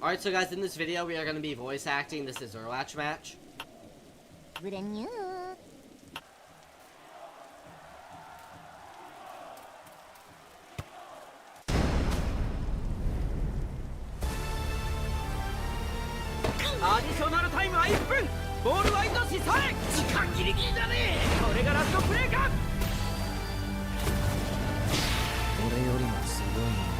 Alright, so guys, in this video, we are going to be voice acting. This is our latch match. Additional time は1分。ボールはインドしさえ。時間ギリギリだね。これがラストプレーか。俺よりもすごいの。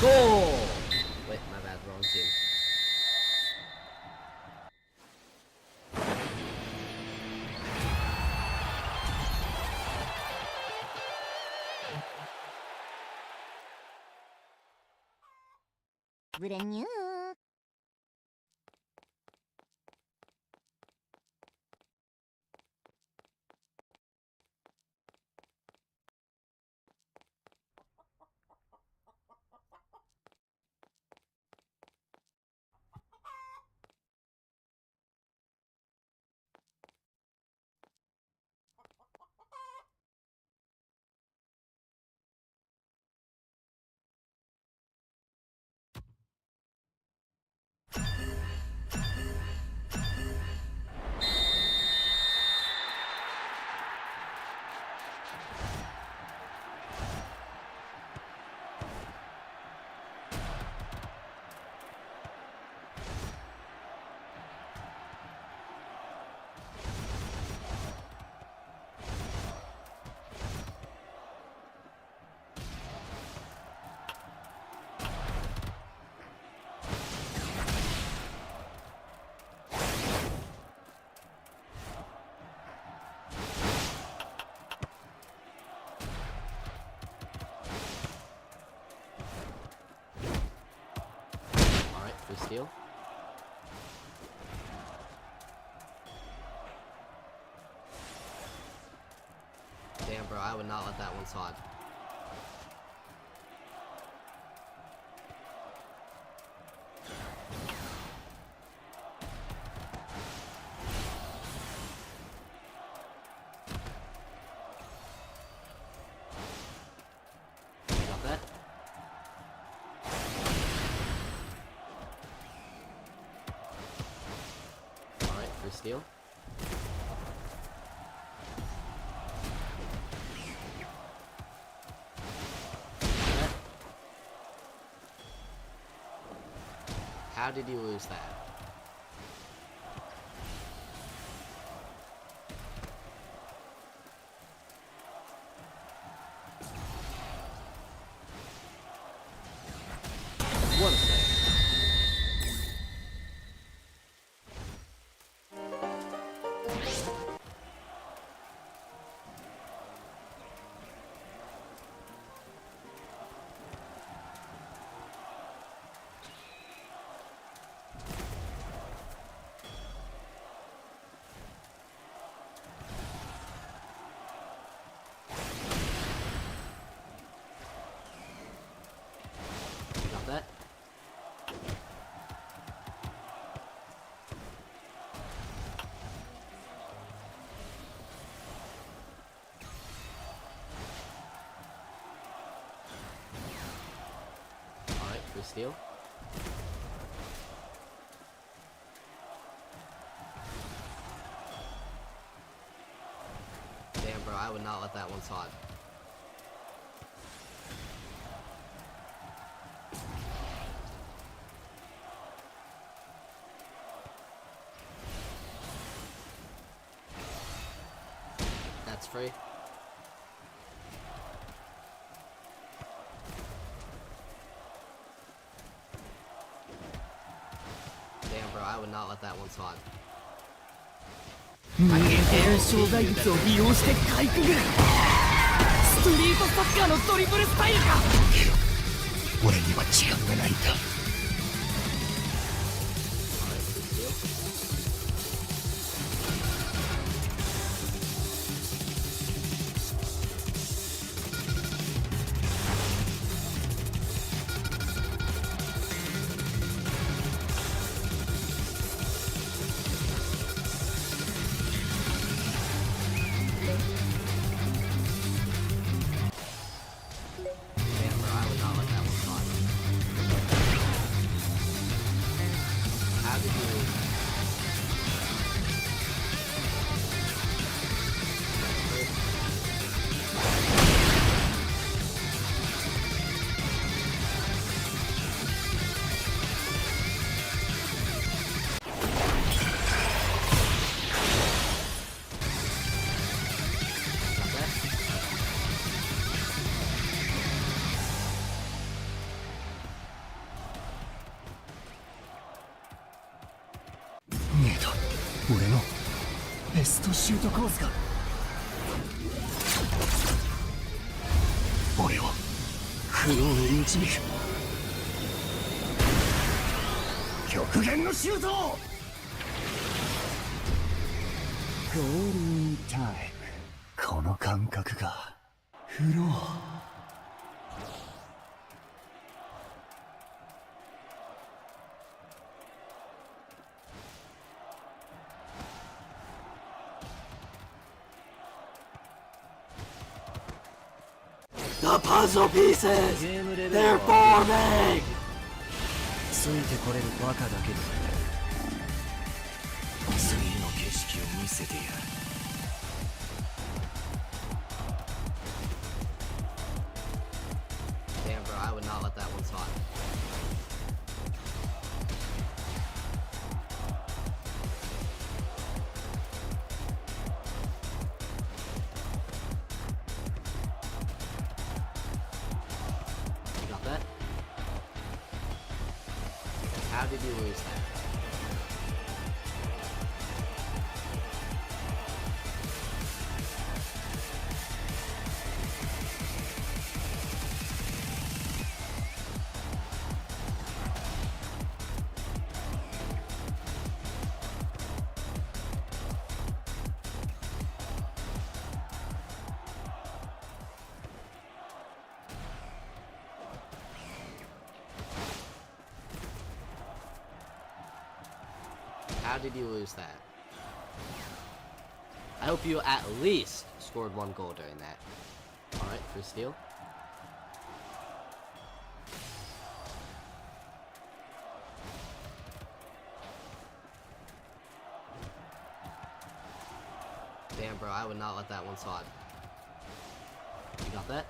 Goal! Wait, my bad, wrong team. Steal. Damn, bro, I would not let that one slide. Got that? Steal. How did you lose that? What a save. That. Alright, good steal. Damn, bro, I would not let that one slide. That's free. Damn, bro, I would not let that one slide. 障害物を利用してかいくぐるストリートサッカーのドリブルスタイルか。俺には時間がないんだ。俺のベストシュートコースが俺を不老に導く極限のシュート。ゴールインタイム。この感覚がフロー。The puzzle pieces! They're forming! ついてこれるバカだけだ。次の景色を見せてやる。Damn, bro, I would not let that one slide. Got that? How did you lose that? How did you lose that? I hope you at least scored one goal during that. Alright, for steal. Damn, bro, I would not let that one slide. You got that?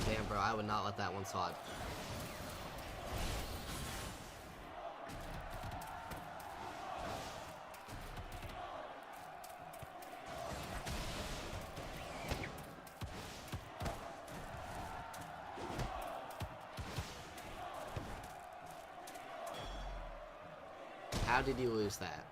Damn, bro, I would not let that one slide. How did you lose that?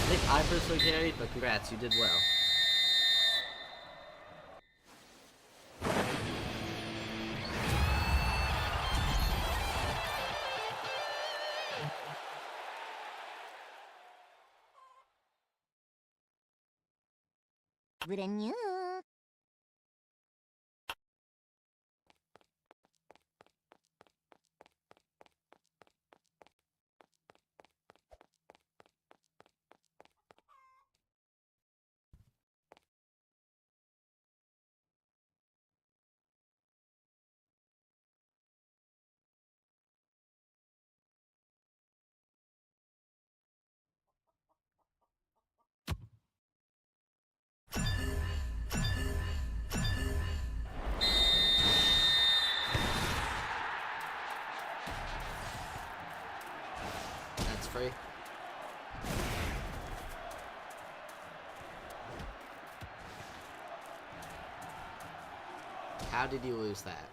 I think I personally carried, but congrats, you did well. Brand new. free. How did you lose that?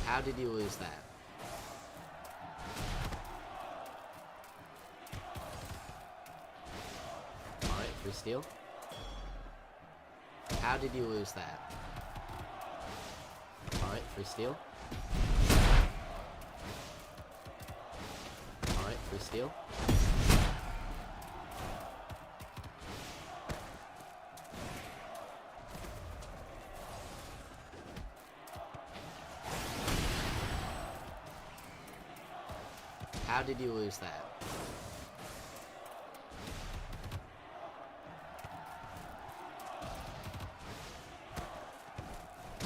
How did you lose that? Alright, free steal. How did you lose that? Alright, free steal. Alright, free steal. How did you lose that?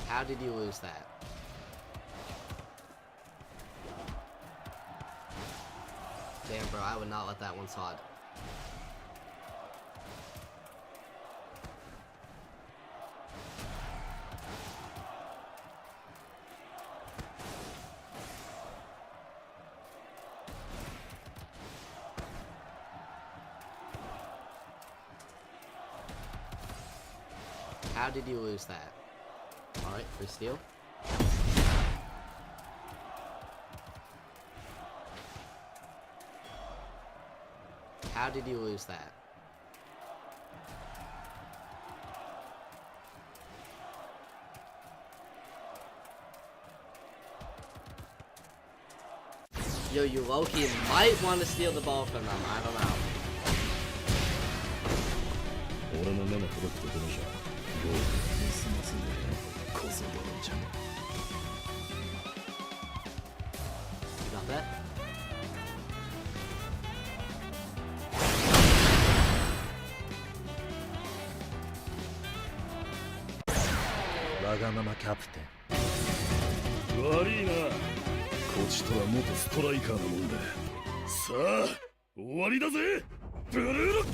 How did you lose that? Damn, bro, I would not let that one slide. How did you lose that? Alright, free steal. How did you lose that? Yo, you low-key might want to steal the ball from them, I don't know. You got that? Wagamama captain. 悪いな。こちとは元ストライカーなもんで。さあ、終わりだぜ。ブルーロック。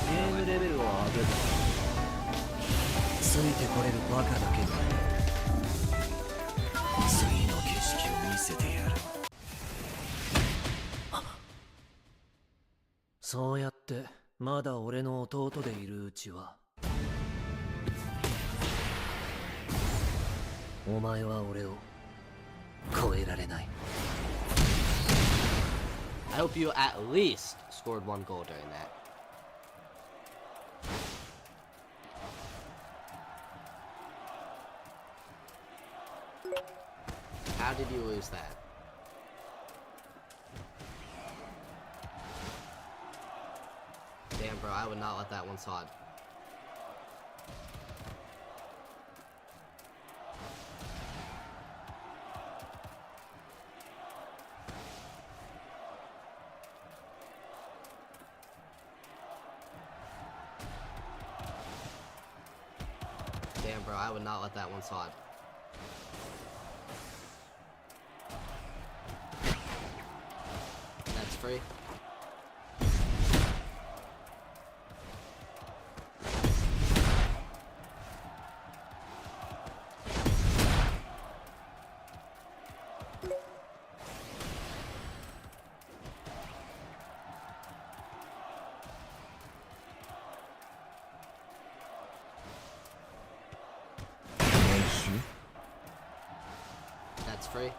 ゲームレベルを上げる。ついてこれるバカだけだ。次の景色を見せてやる。そうやってまだ俺の弟でいるうちは、お前は俺を超えられない。I hope you at least scored one goal during that. How did you lose that? Damn, bro, I would not let that one slide. Damn, bro, I would not let that one slide. That's free. That's free.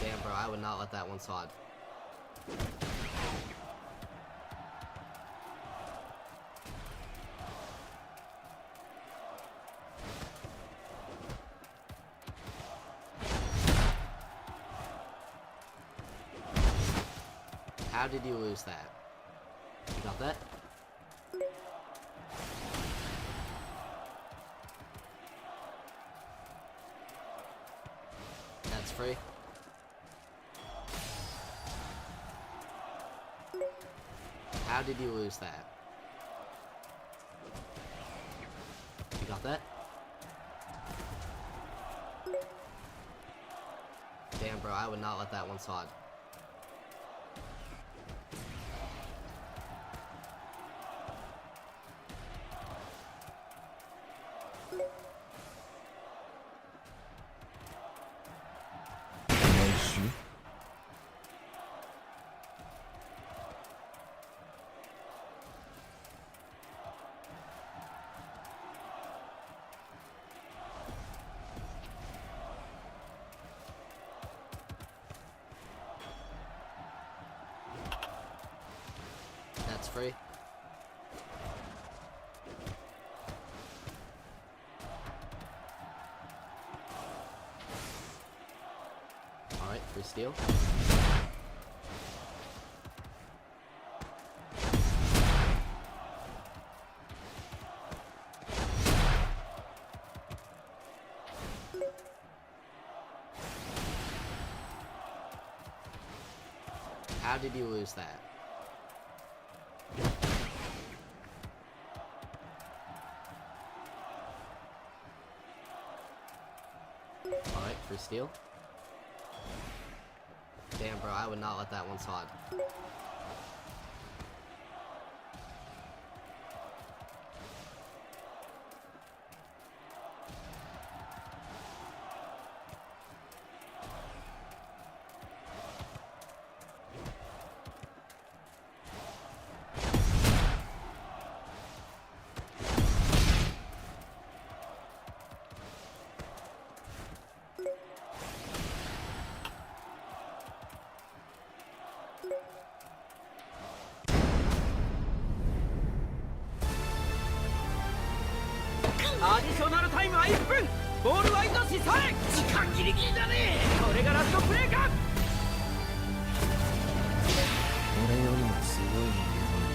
Damn, bro, I would not let that one slide. How did you lose that? You got that? That's free. How did you lose that? Got that? Damn, bro, I would not let that one slide. That's free. Alright, free steal. How did you lose that? Alright, free steal. Damn, bro, I would not let that one slide.アディショナルタイムは1分。ボールはインドしされ。時間ギリギリだね。これがラストプレーか。俺よりもすごい人間だ。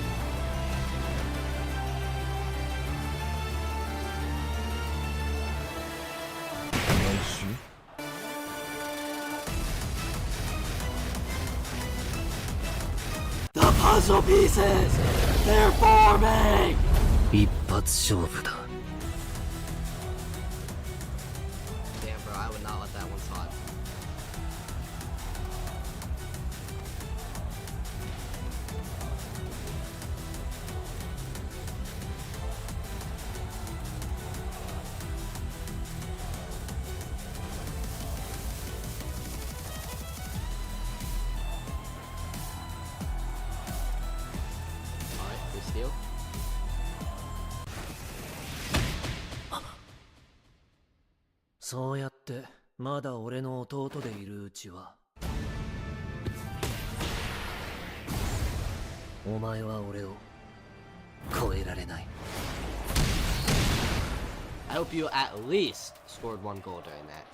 来週The puzzle pieces! They're forming! 一発勝負だ。Damn, bro, I would not let that one slide. Alright, free steal. そうやってまだ俺の弟でいるうちはお前は俺を超えられない。 I hope you at least scored one goal during that.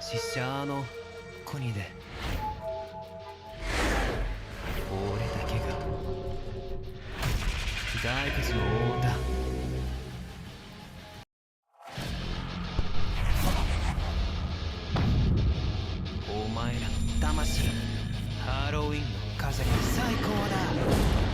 死者の国で俺だけが大仏の王だ。お前らの魂ハロウィンの飾り最高だ。